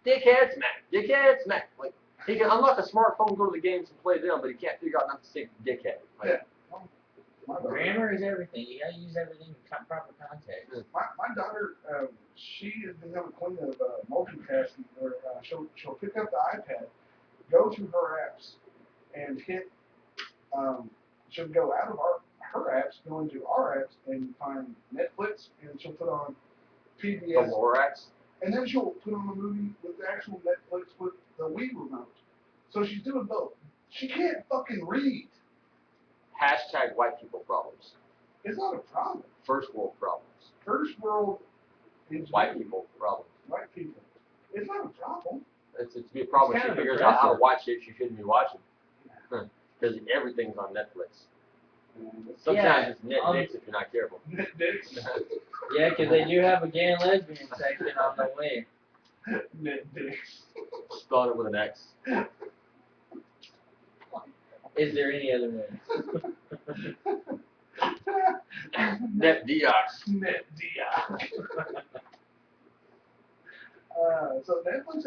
Dickhead smack, dickhead smack. Like he can unlock a smartphone, go to the games and play them, but he can't figure out not to say dickhead. Like, Yeah. My daughter, Grammar is everything. You gotta use everything in proper context. my daughter, she has become a queen of multitasking, where she'll pick up the iPad, go to her apps, and hit. She'll go out of her apps, go into our apps, and find Netflix, and she'll put on the PBS, Lorax. and then she'll put on a movie with the actual Netflix with the Wii remote. So she's doing both. She can't fucking read. Hashtag white people problems. It's not a problem. First world problems. First world is White people problems. White people. It's not a problem. It's to be a problem It's if she kind of figures out how to aggressive. watch it she shouldn't be watching. Because everything's on Netflix. Sometimes Yeah, it's Netflix if you're not careful. Dicks. Yeah, because they do have a gay and lesbian section on the way. Dicks. Spelling it with an X. Is there any other way? NetDiox. Net DI. So Netflix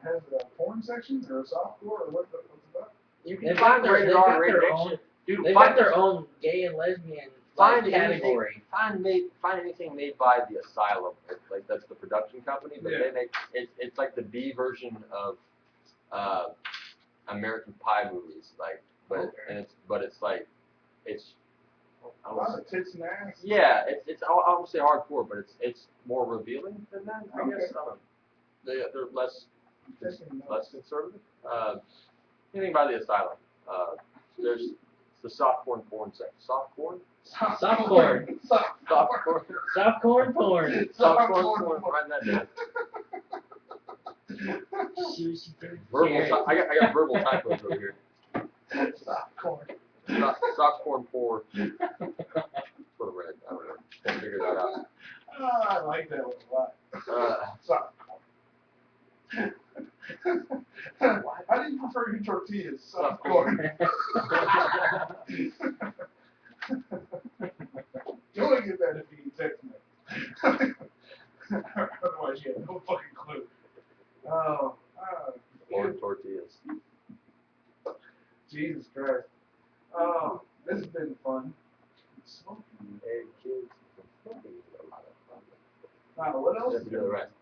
has a porn section or a softcore or what's it about? You They've can find got their- rated they've R, got rated their X own- shit. Dude, They've find got their own gay and lesbian Find category. Find anything made by the Asylum. Like that's the production company, but Yeah. they make it's like the B version of American Pie movies. Like, but Okay. it's like it's. I A don't lot know. of tits and ass. Yeah, it's I won't say hardcore, but it's more revealing than that. I guess. Okay. I don't know. They're less Taking less conservative. Anything by the Asylum. There's the softcore porn section. Softcore? Soft porn. Softcore. Softcore porn. Softcore porn. Write that down. Sushi did. Verbal. I got verbal typos over here. Softcore. Softcore porn. That's what I read. I don't know. Can't figure that out. Oh, I like that one a lot. Softcore. How do you prefer your tortillas? Softcore. You only get that if you text me. Otherwise, you have no fucking clue. Oh, Porn tortillas. Jesus Christ. What else? You have to do the rest.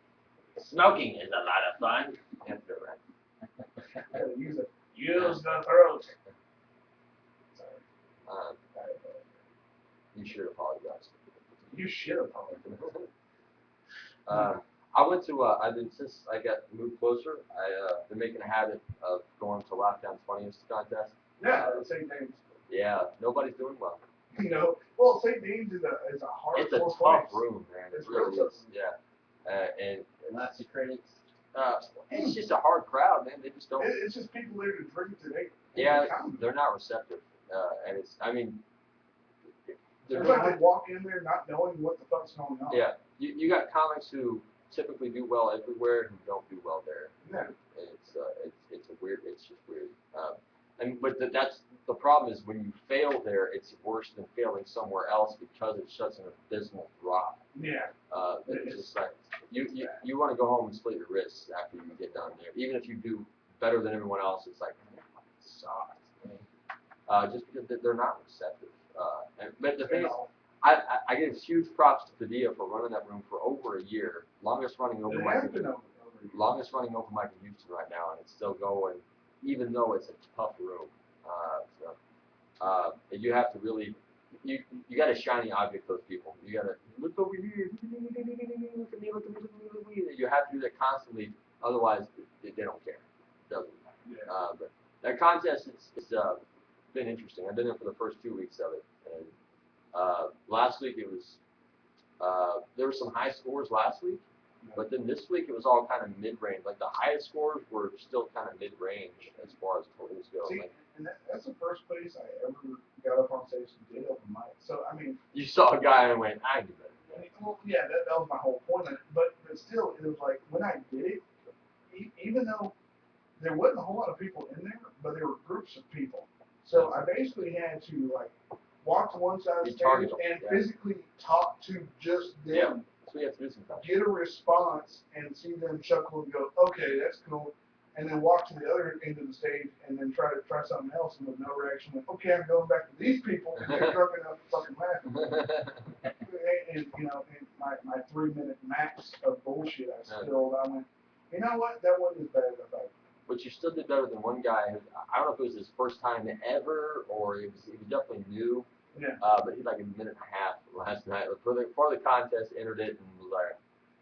Smoking is a lot of fun. You have to do the rest. Gotta use the throat. Sorry. Um, you should apologize. You should apologize. I went to, I've been, since I got moved closer, been making a habit of going to Lockdown's Funniest contest. Yeah, St. James. Yeah, nobody's doing well. You know, well, St. James is a hard. It's a tough place. room, man. It It's really real is. Yeah. And Lots of critics. it's just a hard crowd, man. They just don't. It's just people there to drink today. Yeah, they're not receptive. And it's, I mean, It's like they walk in there not knowing what the fuck's going on. yeah, you got comics who typically do well everywhere who don't do well there. Yeah. And it's a weird, it's just weird. But that's the problem is when you fail there, it's worse than failing somewhere else because it's such an abysmal drop. Yeah. It's just like you want to go home and split your wrists after you get done there, even if you do better than everyone else. It's like, man, that fucking sucks. Just because they're not receptive. But the thing is, I give huge props to Padilla for running that room for over a year, longest running open mic in Houston right now, and it's still going, even though it's a tough room. You have to really, you got to shiny object those people. You got to look over here, look at me, look at me, look at me. You have to do that constantly, otherwise they don't care. Doesn't matter. Yeah. But that contest it's been interesting. I've been there for the first 2 weeks of it, and last week it was there were some high scores last week, but then this week it was all kind of mid-range. Like the highest scores were still kind of mid-range as far as totals go. See, like, and that's the first place I ever got up on stage and did open mic. So I mean, you saw a guy and went, I can do better. well, yeah, that was my whole point. But still, it was like when I did it, even though there wasn't a whole lot of people in there, but there were groups of people. So I basically had to like walk to one side of the stage and physically talk to just them. Yeah. So you have to do sometimes. Get a response and see them chuckle and go, okay, that's cool. And then walk to the other end of the stage and then try something else and with no reaction. Like, okay, I'm going back to these people and they're drunk enough to fucking laugh. And you know, and my 3-minute max of bullshit I spilled, I went, you know what? That wasn't as bad as I thought. But you still did better than one guy who, I don't know if it was his first time ever or he was definitely new. Yeah. But he like a minute and a half last night for the contest, entered it and was like.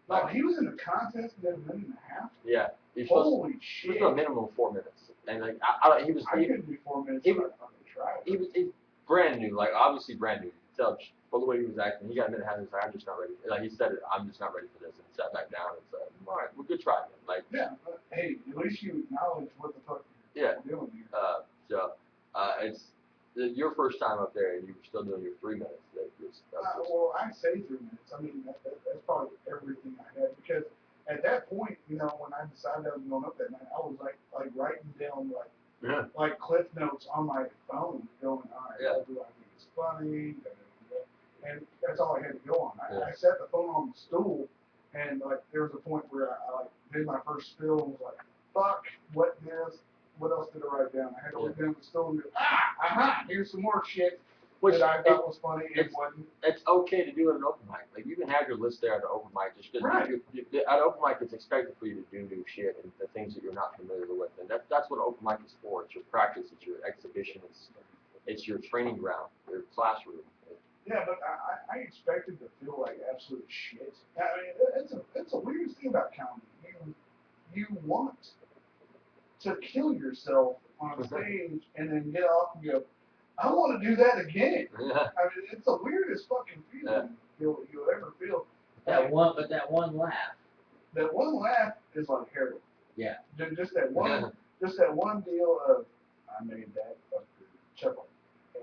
No, he was in the contest and did a minute and a half. Yeah. Holy shit. shit. It was a minimum of 4 minutes, and like I couldn't do 4 minutes. He's brand new, like obviously brand new. So by the way he was acting, he got a minute and a half. He's like, I'm just not ready. Like he said it, I'm just not ready for this, and sat back down and said, all right, well, good try, man. Like yeah, but hey, at least you acknowledge what the fuck you're doing here. It's your first time up there, and you were still doing your 3 minutes. Well, I say 3 minutes. I mean, that's probably everything I had because at that point, you know, when I decided I was going up that night, I was like writing down like cliff notes on my phone, going, all right, what do I think is funny? And that's all I had to go on. I set the phone on the stool, and like there was a point where I like did my first spill and was like, fuck, what else did I write down? I had to look down the stool and go, here's some more shit. Which I thought was funny and wasn't. It's okay to do it at an open mic. Like you can have your list there at an open mic, just because at an open mic it's expected for you to do new shit and the things that you're not familiar with, and that's what open mic is for. It's your practice, it's your exhibition, it's your training ground, your classroom. Yeah, but I expected to feel like absolute shit. I mean, it's a weird thing about comedy. You want to kill yourself on stage and then get off and go, I want to do that again. I mean, it's the weirdest fucking feeling you'll ever feel. That one laugh. That one laugh is like heroin. Yeah. Just that one deal of I made that fucker chuckle.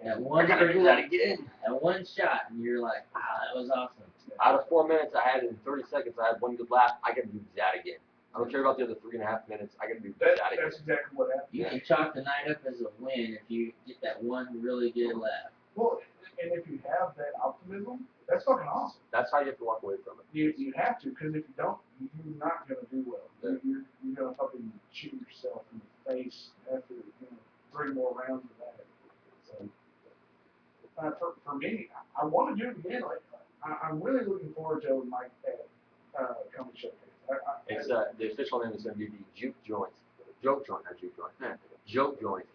That one. I gotta do that again. That one shot, and you're like, that was awesome. Out of 4 minutes, I had it in 30 seconds. I had one good laugh. I gotta do that again. I don't care about the other 3.5 minutes. I gotta do that again. That's exactly what happened. You can chalk the night up as a win if you get that one really good laugh. Well, and if you have that optimism, that's fucking awesome. That's how you have to walk away from it. You have to, because if you don't, you're not gonna do well. You're gonna fucking shoot yourself in the face after 3 more rounds of that. So for me, I want to do it again. Like I'm really looking forward to Mike at comedy showcase. It's the official name is going to be the Joke Joint, Joke Joint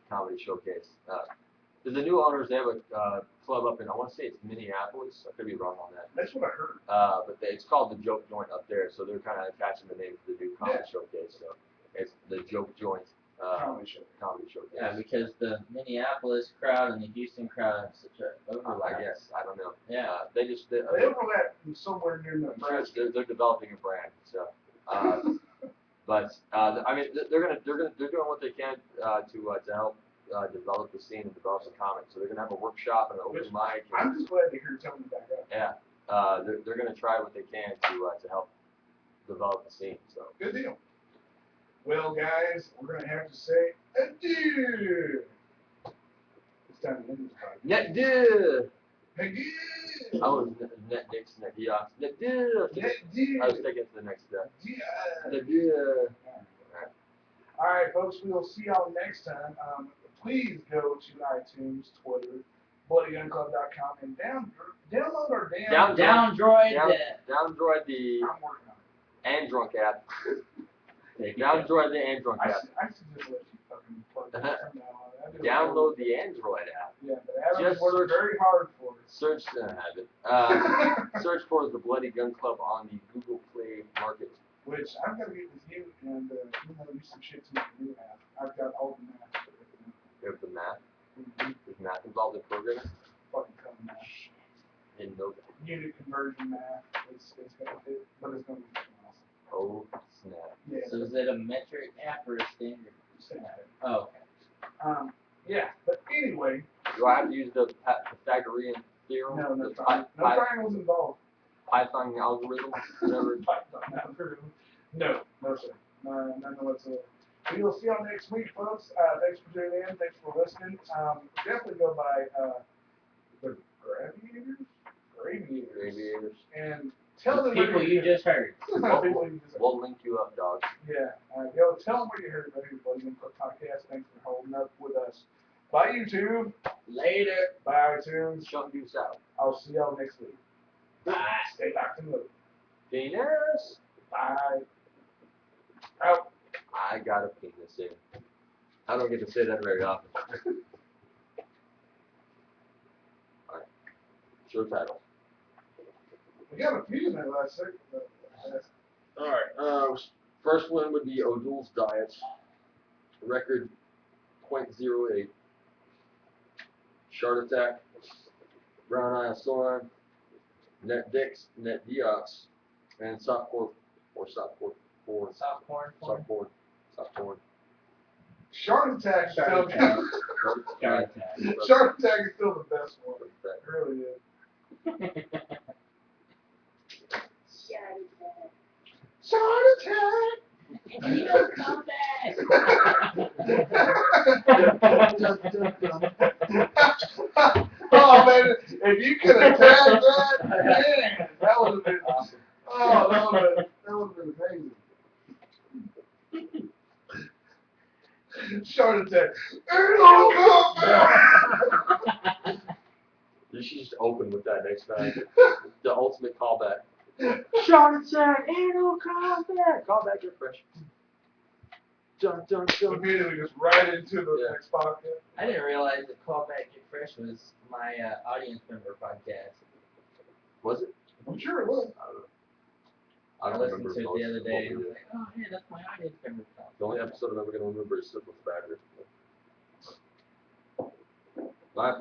Comedy Showcase. The new owners, they have a club up in, I want to say it's Minneapolis. I could be wrong on that. That's what I heard. But it's called the Joke Joint up there, so they're kind of attaching the name to the new comedy showcase. So it's the Joke Joint comedy showcase. Yeah, because the Minneapolis crowd and the Houston crowd have such a overlap. I guess I don't know. Yeah. They overlap somewhere near Nebraska. they're developing a brand. So, but I mean they're doing what they can to help develop the scene and develop the comics. So they're gonna have a workshop and an open mic. I'm just glad to hear you telling me back up. Yeah. They're gonna try what they can to help develop the scene. So good deal. Well, guys, we're gonna have to say adieu. It's time to end this podcast. Net dude. Adieu. I was net Dix, net Dios, net dude. Adieu. I was taking it to the next step. Yeah. Net dude. All right, folks. We will see y'all next time. Please go to iTunes, Twitter, BloodyGunClub.com, and download our damn. Downandroid. Downandroid the I'm working on it. Android app. Downandroid the Android I app. should just let you fucking plug it from now on. Download the Android app. Yeah, but Adam's Just worked very hard for it. Search search for the Bloody Gun Club on the Google Play Market. Which I'm gonna get with you and do some shit to make a new app. I've got all the math. You have the math. Is math involved in programming? Fucking come math. Didn't know that. Unit conversion math. It's gonna fit, but it's gonna be something else. Oh snap! Yeah. So is it a metric app or a standard? Oh, okay. Yeah, but anyway. Do I have to use the Pythagorean theorem? No The triangles involved. Python algorithm, whatever. Python algorithm. No, sir. None whatsoever. We will see y'all next week, folks. Thanks for tuning in. Thanks for listening. Definitely go by the Graviators. And tell them People you just heard. We'll link you up, dog. Yeah. Go tell them what you heard about your Bloody Gun Club podcast. Thanks for holding up with us. Bye, YouTube. Later. Bye, iTunes. Shut you south. I'll see y'all next week. Bye. Stay locked and loaded. Penis. Bye. Out. I got a penis in. I don't get to say that very often. Alright. Show title. We got a few in there last second. Alright, first one would be O'Doul's Diet. Record .08. Shart Attack. Brown Eye Soren. Net Dix, Net Diox. And Softcore. Shart Attack is still Shart Attack. Shart Attack is still the best one. It really is. Shart Attack! And he don't come back. Oh man, if you could have tagged that, man, that would have been awesome. Oh, that would have been amazing. Shart Attack. It'll come back! You should just open with that next time. The ultimate callback. Shart Attack. It'll come back. Callback, you're fresh. Dun, dun, dun. Immediately just right into the next podcast. I didn't realize that Callback Get Fresh was my audience member podcast. Was it? I'm sure it was. I I don't listened remember to it most the other of day what and I we was did. like, oh, hey, that's my audience member podcast. The only episode I'm ever going to remember is Syphilis Badger.